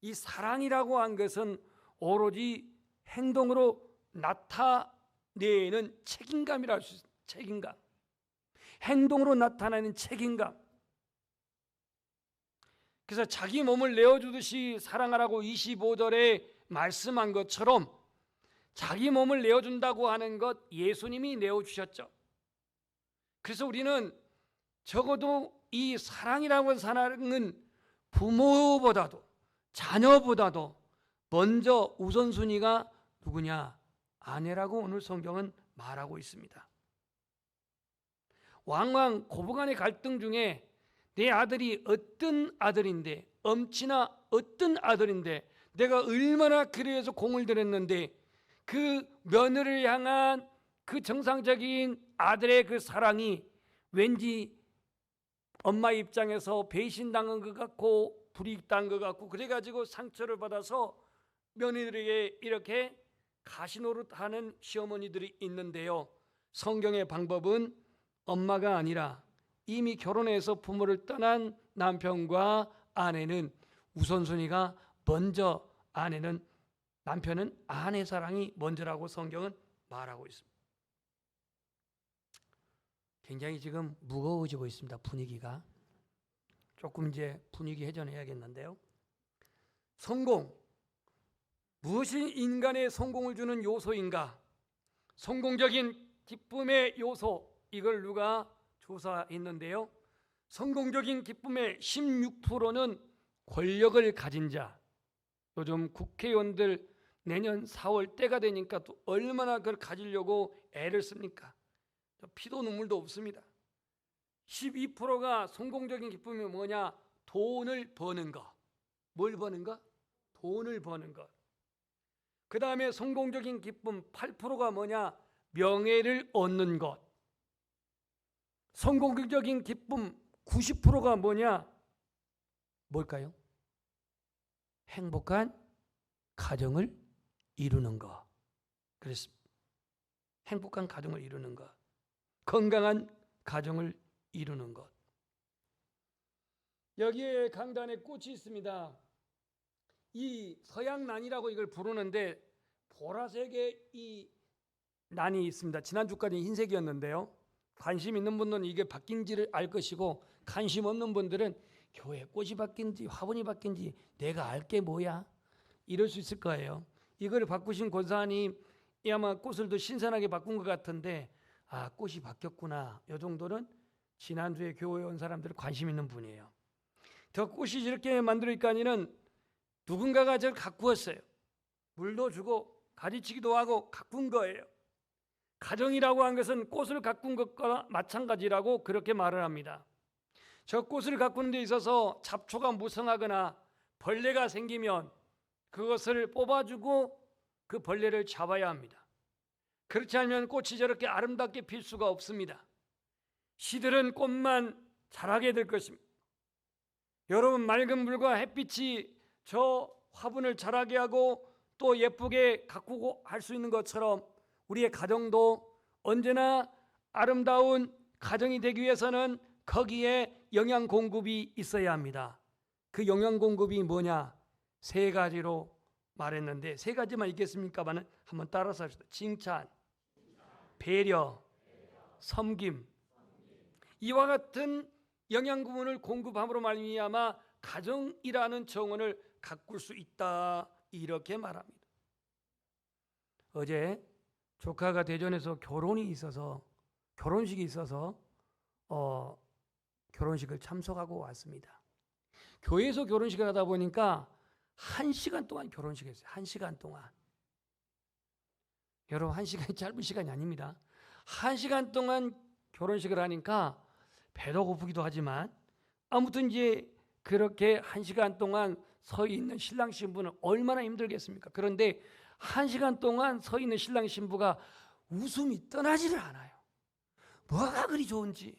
이 사랑이라고 한 것은 오로지 행동으로 나타내는 책임감이라 할 수 있습니다. 책임감. 행동으로 나타나는 책임감. 그래서 자기 몸을 내어주듯이 사랑하라고 25절에 말씀한 것처럼 자기 몸을 내어준다고 하는 것 예수님이 내어주셨죠. 그래서 우리는 적어도 이 사랑이라고 하는 사랑은 부모보다도 자녀보다도 먼저 우선순위가 누구냐? 아내라고 오늘 성경은 말하고 있습니다. 왕왕 고부간의 갈등 중에 내 아들이 어떤 아들인데 엄친아 어떤 아들인데 내가 얼마나 그를 위해서 공을 들였는데 그 며느리를 향한 그 정상적인 아들의 그 사랑이 왠지 엄마 입장에서 배신당한 것 같고 불이익당한 것 같고 그래가지고 상처를 받아서 며느리에게 이렇게 가시노릇하는 시어머니들이 있는데요. 성경의 방법은 엄마가 아니라 이미 결혼해서 부모를 떠난 남편과 아내는 우선순위가 먼저 남편은 아내 사랑이 먼저라고 성경은 말하고 있습니다. 굉장히 지금 무거워지고 있습니다. 분위기가. 조금 이제 분위기 회전해야겠는데요. 성공. 무엇이 인간의 성공을 주는 요소인가? 성공적인 기쁨의 요소, 이걸 누가 조사했는데요. 성공적인 기쁨의 16%는 권력을 가진 자. 요즘 국회의원들 내년 4월 때가 되니까 또 얼마나 그걸 가지려고 애를 씁니까? 피도 눈물도 없습니다. 12%가 성공적인 기쁨이 뭐냐? 돈을 버는 것. 뭘 버는 것? 돈을 버는 것. 그 다음에 성공적인 기쁨 8%가 뭐냐? 명예를 얻는 것. 성공적인 기쁨 90%가 뭐냐? 뭘까요? 행복한 가정을 이루는 것. 그렇습니다. 행복한 가정을 이루는 것. 건강한 가정을 이루는 것. 여기에 강단에 꽃이 있습니다. 이 서양난이라고 이걸 부르는데 보라색의 이 난이 있습니다. 지난주까지 흰색이었는데요. 관심 있는 분들은 이게 바뀐지를 알 것이고 관심 없는 분들은 교회 꽃이 바뀐지 화분이 바뀐지 내가 알게 뭐야? 이럴 수 있을 거예요. 이걸 바꾸신 권사님 아마 꽃을 더 신선하게 바꾼 것 같은데 아, 꽃이 바뀌었구나. 이 정도는 지난주에 교회에 온 사람들 관심 있는 분이에요. 저 꽃이 이렇게 만들어니까는 누군가가 저를 가꾸었어요. 물도 주고 가지치기도 하고 가꾼 거예요. 가정이라고 한 것은 꽃을 가꾼 것과 마찬가지라고 그렇게 말을 합니다. 저 꽃을 가꾸는 데 있어서 잡초가 무성하거나 벌레가 생기면 그것을 뽑아주고 그 벌레를 잡아야 합니다. 그렇지 않으면 꽃이 저렇게 아름답게 필 수가 없습니다. 시들은 꽃만 자라게 될 것입니다. 여러분, 맑은 물과 햇빛이 저 화분을 자라게 하고 또 예쁘게 가꾸고 할 수 있는 것처럼 우리의 가정도 언제나 아름다운 가정이 되기 위해서는 거기에 영양 공급이 있어야 합니다. 그 영양 공급이 뭐냐? 세 가지로 말했는데 세 가지만 있겠습니까만은 한번 따라서 합시다. 칭찬, 배려, 섬김. 이와 같은 영양 부분을 공급함으로 말미암아 가정이라는 정원을 가꿀 수 있다, 이렇게 말합니다. 어제 조카가 대전에서 결혼식이 있어서 결혼식을 참석하고 왔습니다. 교회에서 결혼식을 하다 보니까 1시간 동안 결혼식을 했어요. 1시간 동안. 여러분, 1시간이 짧은 시간이 아닙니다. 1시간 동안 결혼식을 하니까 배도 고프기도 하지만 아무튼 이제 그렇게 1시간 동안 서 있는 신랑 신부는 얼마나 힘들겠습니까? 그런데 1시간 동안 서 있는 신랑 신부가 웃음이 떠나지를 않아요. 뭐가 그리 좋은지.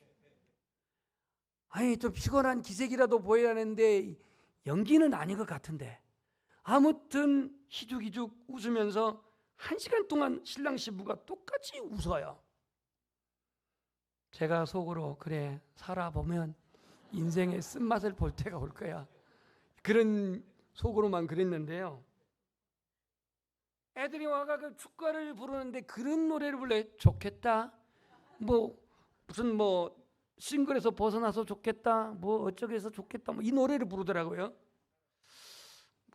아니, 좀 피곤한 기색이라도 보여야 하는데 연기는 아닌 것 같은데 아무튼 희죽희죽 웃으면서 1시간 동안 신랑 신부가 똑같이 웃어요. 제가 속으로 그래, 살아보면 인생의 쓴맛을 볼 때가 올 거야, 그런 속으로만 그랬는데요. 애들이 와가 그 축가를 부르는데 그런 노래를 불러요. 좋겠다, 무슨 싱글에서 벗어나서 좋겠다, 어쩌고 해서 좋겠다, 이 노래를 부르더라고요.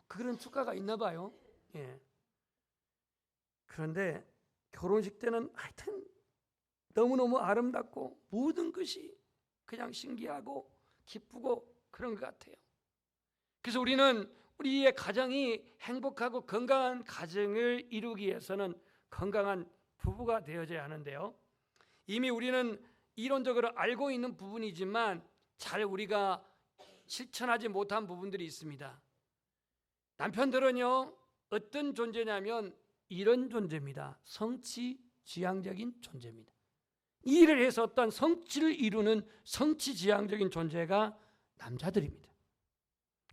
그런 축가가 있나 봐요. 예. 그런데 결혼식 때는 하여튼 너무너무 아름답고 모든 것이 그냥 신기하고 기쁘고 그런 것 같아요. 그래서 우리는 우리의 가정이 행복하고 건강한 가정을 이루기 위해서는 건강한 부부가 되어져야 하는데요. 이미 우리는 이론적으로 알고 있는 부분이지만 잘 우리가 실천하지 못한 부분들이 있습니다. 남편들은요, 어떤 존재냐면 이런 존재입니다. 성취지향적인 존재입니다. 이 일을 해서 어떤 성취를 이루는 성취지향적인 존재가 남자들입니다.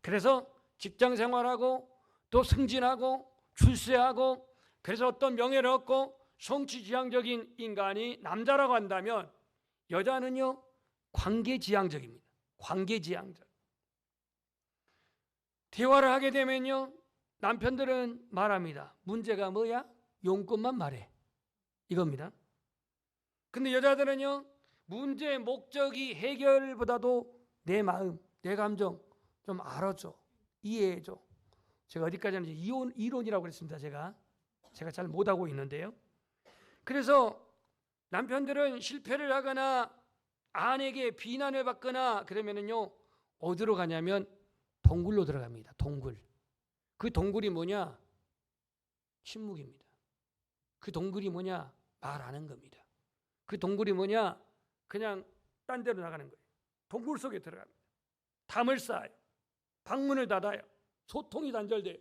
그래서 직장 생활하고 또 승진하고 출세하고 그래서 어떤 명예를 얻고 성취지향적인 인간이 남자라고 한다면 여자는요, 관계지향적입니다. 관계지향적. 대화를 하게 되면요, 남편들은 말합니다. 문제가 뭐야? 용건만 말해. 이겁니다. 근데 여자들은요, 문제의 목적이 해결보다도 내 마음, 내 감정 좀 알아줘, 이해해줘. 제가 어디까지 하는지 이론이라고 그랬습니다. 제가 잘 못하고 있는데요. 그래서 남편들은 실패를 하거나 아내에게 비난을 받거나 그러면은요, 어디로 가냐면 동굴로 들어갑니다. 동굴. 그 동굴이 뭐냐? 침묵입니다. 그 동굴이 뭐냐? 말하는 겁니다. 그 동굴이 뭐냐? 그냥 딴 데로 나가는 거예요. 동굴 속에 들어갑니다. 담을 쌓아요. 방문을 닫아요. 소통이 단절돼요.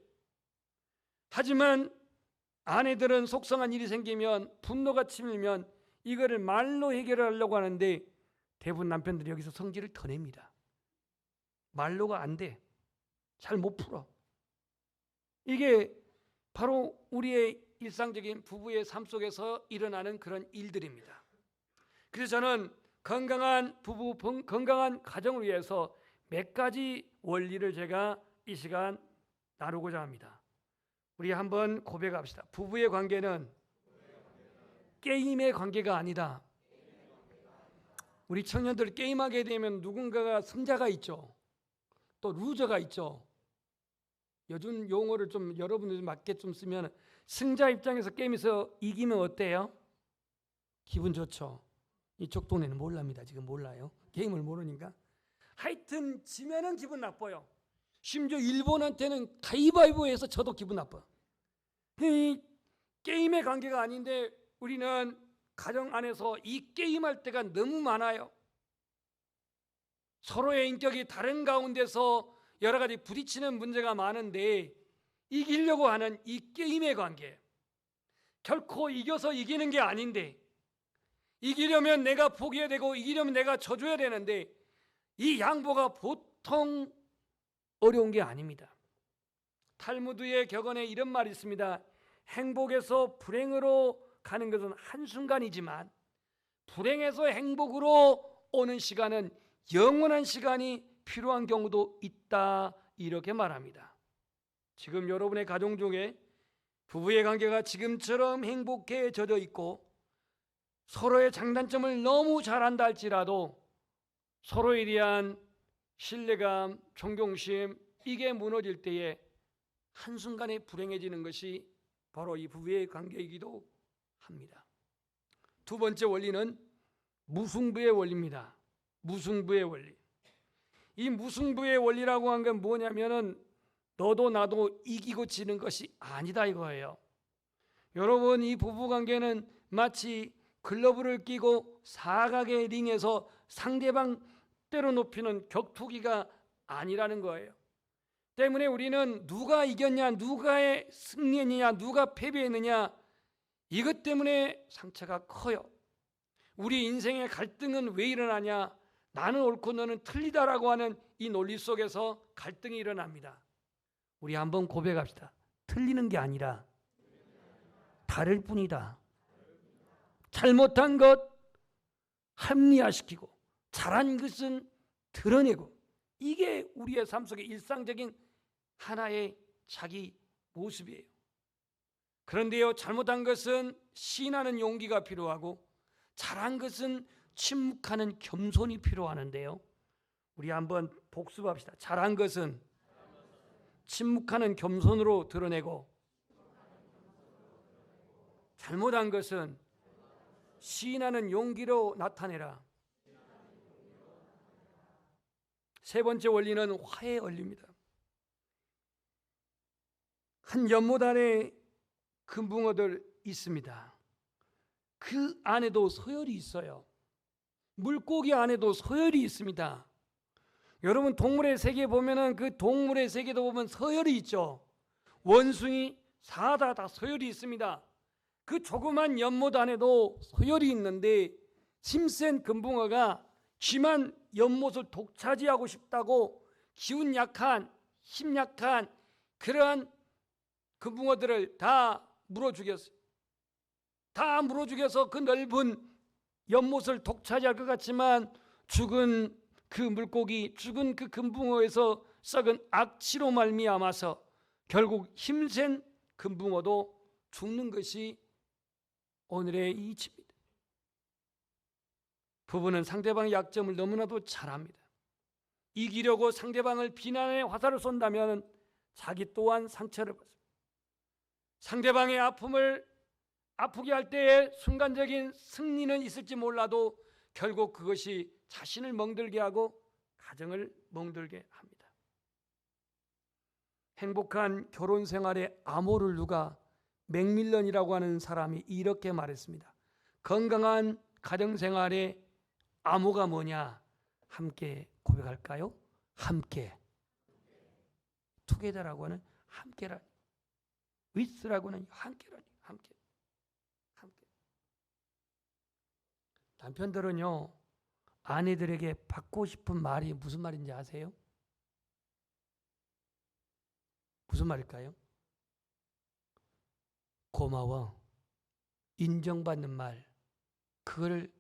하지만 아내들은 속상한 일이 생기면, 분노가 치밀면 이거를 말로 해결하려고 하는데 대부분 남편들이 여기서 성질을 더 냅니다. 말로가 안 돼. 잘 못 풀어. 이게 바로 우리의 일상적인 부부의 삶 속에서 일어나는 그런 일들입니다. 그래서 저는 건강한 부부, 건강한 가정을 위해서 몇 가지 원리를 제가 이 시간 나누고자 합니다. 우리 한번 고백합시다. 부부의 관계는 게임의 관계가 아니다. 우리 청년들 게임하게 되면 누군가가 승자가 있죠. 또 루저가 있죠. 요즘 용어를 좀 여러분들 맞게 좀 쓰면, 승자 입장에서 게임에서 이기면 어때요? 기분 좋죠. 이쪽 동네는 몰랍니다. 지금 몰라요. 게임을 모르니까. 하여튼 지면은 기분 나빠요. 심지어 일본한테는 가위바위보해서 저도 기분 나빠. 이 게임의 관계가 아닌데 우리는 가정 안에서 이 게임할 때가 너무 많아요. 서로의 인격이 다른 가운데서 여러 가지 부딪히는 문제가 많은데 이기려고 하는 이 게임의 관계, 결코 이겨서 이기는 게 아닌데, 이기려면 내가 포기해야 되고 이기려면 내가 져줘야 되는데 이 양보가 보통 어려운 게 아닙니다. 탈무드의 격언에 이런 말이 있습니다. 행복에서 불행으로 가는 것은 한순간이지만 불행에서 행복으로 오는 시간은 영원한 시간이 필요한 경우도 있다, 이렇게 말합니다. 지금 여러분의 가정 중에 부부의 관계가 지금처럼 행복해져 있고 서로의 장단점을 너무 잘 안다 할지라도 서로에 대한 신뢰감, 존경심, 이게 무너질 때에 한순간에 불행해지는 것이 바로 이 부부의 관계이기도 합니다. 두 번째 원리는 무승부의 원리입니다. 무승부의 원리. 이 무승부의 원리라고 한 건 뭐냐면은 너도 나도 이기고 지는 것이 아니다 이거예요. 여러분, 이 부부 관계는 마치 글러브를 끼고 사각의 링에서 상대방 때려 높이는 격투기가 아니라는 거예요. 때문에 우리는 누가 이겼냐, 누가 승리했느냐, 누가 패배했느냐, 이것 때문에 상처가 커요. 우리 인생의 갈등은 왜 일어나냐? 나는 옳고 너는 틀리다라고 하는 이 논리 속에서 갈등이 일어납니다. 우리 한번 고백합시다. 틀리는 게 아니라 다를 뿐이다. 잘못한 것 합리화시키고 잘한 것은 드러내고, 이게 우리의 삶 속의 일상적인 하나의 자기 모습이에요. 그런데요, 잘못한 것은 시인하는 용기가 필요하고 잘한 것은 침묵하는 겸손이 필요하는데요, 우리 한번 복습합시다. 잘한 것은 침묵하는 겸손으로 드러내고 잘못한 것은 시인하는 용기로 나타내라. 세 번째 원리는 화해의 원리입니다. 한 연못 안에 금붕어들 있습니다. 그 안에도 서열이 있어요. 물고기 안에도 서열이 있습니다. 여러분, 동물의 세계 보면은 그 동물의 세계도 보면 서열이 있죠. 원숭이, 사자 다 서열이 있습니다. 그 조그만 연못 안에도 서열이 있는데 힘센 금붕어가 심한 연못을 독차지하고 싶다고 기운 약한, 힘 약한 그러한 금붕어들을 다 물어 죽였어요. 다 물어 죽여서 그 넓은 연못을 독차지할 것 같지만 죽은 그 물고기, 죽은 그 금붕어에서 썩은 악취로 말미암아서 결국 힘센 금붕어도 죽는 것이 오늘의 이치입니다. 부부는 상대방의 약점을 너무나도 잘 압니다. 이기려고 상대방을 비난의 화살을 쏜다면 자기 또한 상처를 받습니다. 상대방의 아픔을 아프게 할 때의 순간적인 승리는 있을지 몰라도 결국 그것이 자신을 멍들게 하고 가정을 멍들게 합니다. 행복한 결혼 생활의 암호를 누가 맥밀런이라고 하는 사람이 이렇게 말했습니다. 건강한 가정 생활의 암호가 뭐냐? 함께 고백할까요? 함께. 투게더라고 하는 함께라니. 위스라고 하는 함께라니. 함께. 함께. 남편들은요, 아내들에게 받고 싶은 말이 무슨 말인지 아세요? 무슨 말일까요? 고마워. 인정받는 말. 그걸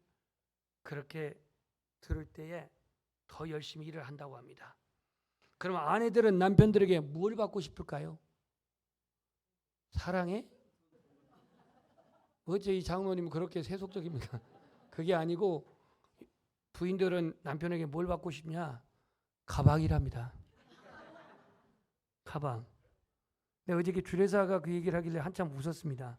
그렇게 들을 때에 더 열심히 일을 한다고 합니다. 그럼 아내들은 남편들에게 뭘 받고 싶을까요? 사랑해? 어째 이 장모님 그렇게 세속적입니까? 그게 아니고 부인들은 남편에게 뭘 받고 싶냐? 가방이랍니다. 가방. 내가 어저께 주례사가 그 얘기를 하길래 한참 웃었습니다.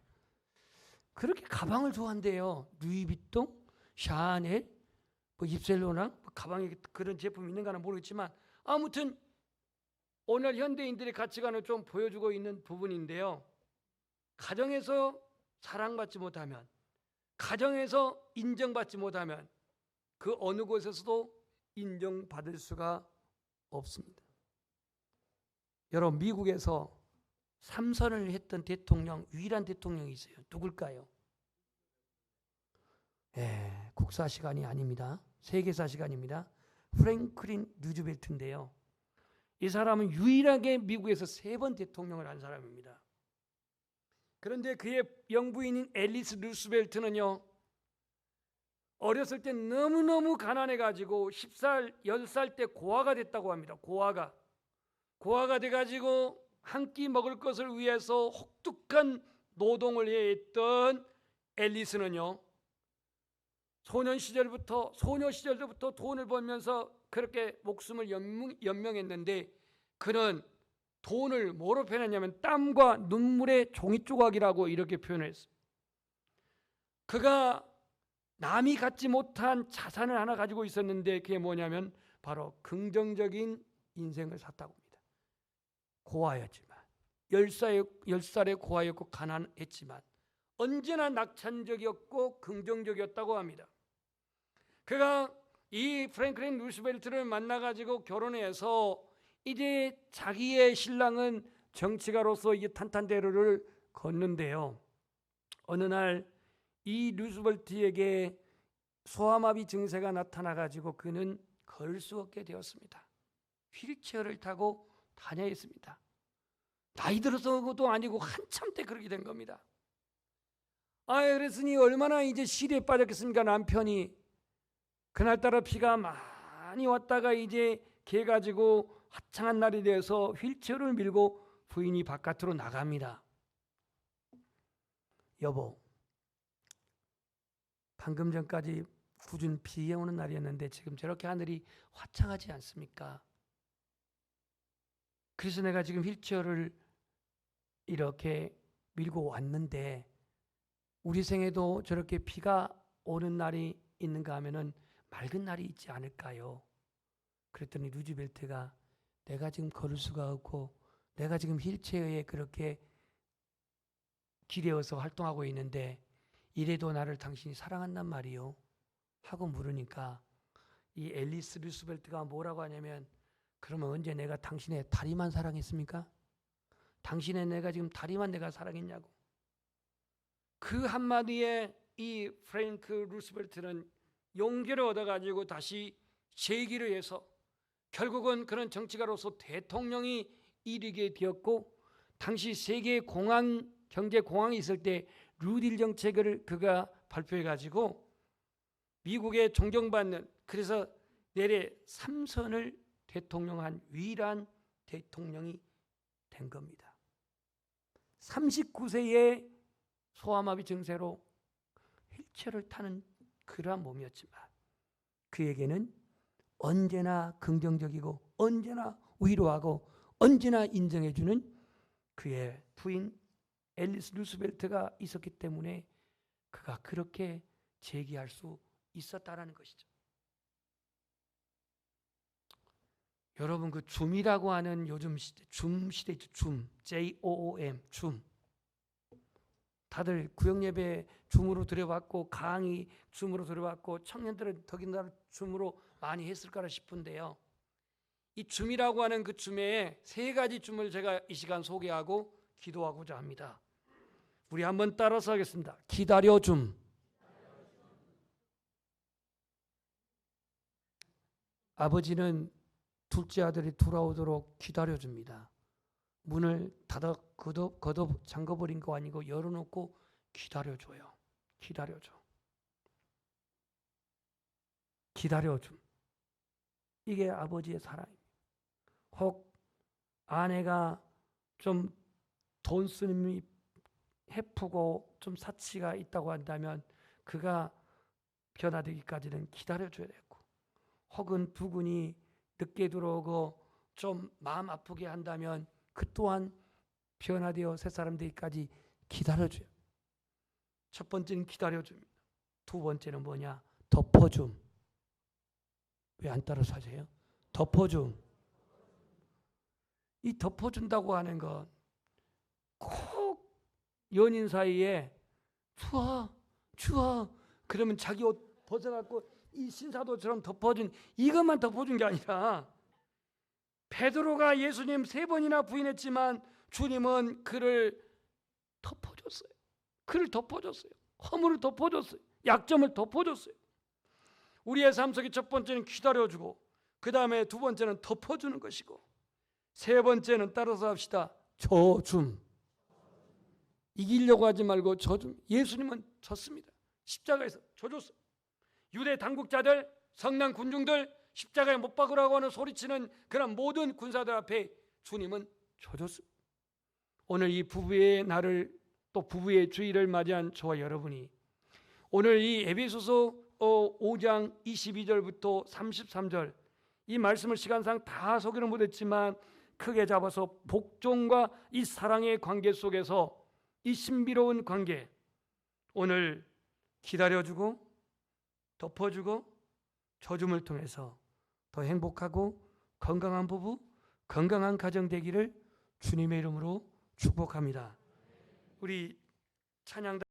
그렇게 가방을 좋아한대요. 루이비통, 샤넬, 뭐 입셀로나 뭐 가방에 그런 제품이 있는가는 모르겠지만 아무튼 오늘 현대인들의 가치관을 좀 보여주고 있는 부분인데요. 가정에서 사랑받지 못하면, 가정에서 인정받지 못하면 그 어느 곳에서도 인정받을 수가 없습니다. 여러분, 미국에서 3선을 했던 대통령, 유일한 대통령이 있어요. 누굴까요? 국사 시간이 아닙니다. 세계사 시간입니다. 프랭클린 루즈벨트인데요. 이 사람은 유일하게 미국에서 3번 대통령을 한 사람입니다. 그런데 그의 영부인인 앨리스 루스벨트는요, 어렸을 때 너무너무 가난해가지고 10살, 10살 때 고아가 됐다고 합니다. 고아가 돼가지고 한 끼 먹을 것을 위해서 혹독한 노동을 해야 했던 앨리스는요, 소녀 시절부터 돈을 벌면서 그렇게 목숨을 연명했는데 그는 돈을 뭐로 표현했냐면 땀과 눈물의 종이 조각이라고 이렇게 표현했습니다. 그가 남이 갖지 못한 자산을 하나 가지고 있었는데 그게 뭐냐면 바로 긍정적인 인생을 샀다고 합니다. 고아였지만 10살의 고아였고 가난했지만 언제나 낙천적이었고 긍정적이었다고 합니다. 그가 이 프랭클린 루스벨트를 만나가지고 결혼해서 이제 자기의 신랑은 정치가로서 이 탄탄대로를 걷는데요. 어느 날 이 루스벨트에게 소아마비 증세가 나타나가지고 그는 걸을 수 없게 되었습니다. 휠체어를 타고 다녀야 했습니다. 나이 들어서도 아니고 한참 때 그렇게 된 겁니다. 그랬으니 얼마나 이제 시리에 빠졌겠습니까? 남편이. 그날따라 비가 많이 왔다가 이제 개 가지고 화창한 날이 되어서 휠체어를 밀고 부인이 바깥으로 나갑니다. 여보, 방금 전까지 궂은 비 오는 날이었는데 지금 저렇게 하늘이 화창하지 않습니까? 그래서 내가 지금 휠체어를 이렇게 밀고 왔는데 우리 생에도 저렇게 비가 오는 날이 있는가 하면은 맑은 날이 있지 않을까요? 그랬더니 루즈벨트가 내가 지금 걸을 수가 없고 내가 지금 휠체어에 그렇게 기대어서 활동하고 있는데 이래도 나를 당신이 사랑한단 말이요 하고 물으니까 이 앨리스 루스벨트가 뭐라고 하냐면 그러면 언제 내가 당신의 다리만 사랑했습니까? 당신의 내가 지금 다리만 내가 사랑했냐고. 그 한마디에 이 프랭크 루스벨트는 용기를 얻어가지고 다시 재기를 해서 결국은 그런 정치가로서 대통령이 이르게 되었고 당시 세계 경제 공황이 있을 때 루딜 정책을 그가 발표해가지고 미국의 존경받는 그래서 내래 3선을 대통령한 유일한 대통령이 된 겁니다. 39세에 소아마비 증세로 휠체어를 타는 그러한 몸이었지만 그에게는 언제나 긍정적이고 언제나 위로하고 언제나 인정해주는 그의 부인 앨리스 루스벨트가 있었기 때문에 그가 그렇게 제기할 수 있었다라는 것이죠. 여러분, 그 줌이라고 하는 요즘 줌 시대 있죠. 줌, JOOM, 줌. 다들 구역예배 줌으로 들여봤고 강의 줌으로 들여봤고 청년들은 더군다나 줌으로 많이 했을 거라 싶은데요. 이 줌이라고 하는 그 줌에 세 가지 줌을 제가 이 시간 소개하고 기도하고자 합니다. 우리 한번 따라서 하겠습니다. 기다려 줌. 아버지는 둘째 아들이 돌아오도록 기다려줍니다. 문을 닫아 거듭 잠궈버린 거 아니고 열어놓고 기다려줘요. 기다려줘. 기다려줌. 이게 아버지의 사랑입니다. 혹 아내가 좀 돈 쓰는 해프고 좀 사치가 있다고 한다면 그가 변화되기까지는 기다려줘야 되고, 혹은 부군이 늦게 들어오고 좀 마음 아프게 한다면 그 또한 변화되어 새 사람 되기까지 기다려줘요. 첫 번째는 기다려줍니다. 두 번째는 뭐냐? 덮어줌. 왜 안 따라서 하세요? 덮어줌. 이 덮어준다고 하는 건 꼭 연인 사이에 추워 그러면 자기 옷 벗어갖고 이 신사도처럼 덮어준, 이것만 덮어준 게 아니라 베드로가 예수님 3번이나 부인했지만 주님은 그를 덮어줬어요. 그를 덮어줬어요. 허물을 덮어줬어요. 약점을 덮어줬어요. 우리의 삶 속에 첫 번째는 기다려주고, 그 다음에 두 번째는 덮어주는 것이고, 세 번째는 따라서 합시다. 져줌. 이기려고 하지 말고 져줌. 예수님은 졌습니다. 십자가에서 져줬어요. 유대 당국자들, 성난 군중들, 십자가에 못 박으라고 하는 소리치는 그런 모든 군사들 앞에 주님은 져줬습니다. 오늘 이 부부의 날을, 또 부부의 주일을 맞이한 저와 여러분이 오늘 이 에베소서 5장 22절부터 33절 이 말씀을 시간상 다 소개를 못했지만 크게 잡아서 복종과 이 사랑의 관계 속에서 이 신비로운 관계, 오늘 기다려주고 덮어주고 져줌을 통해서 더 행복하고 건강한 부부, 건강한 가정 되기를 주님의 이름으로 축복합니다. 우리 찬양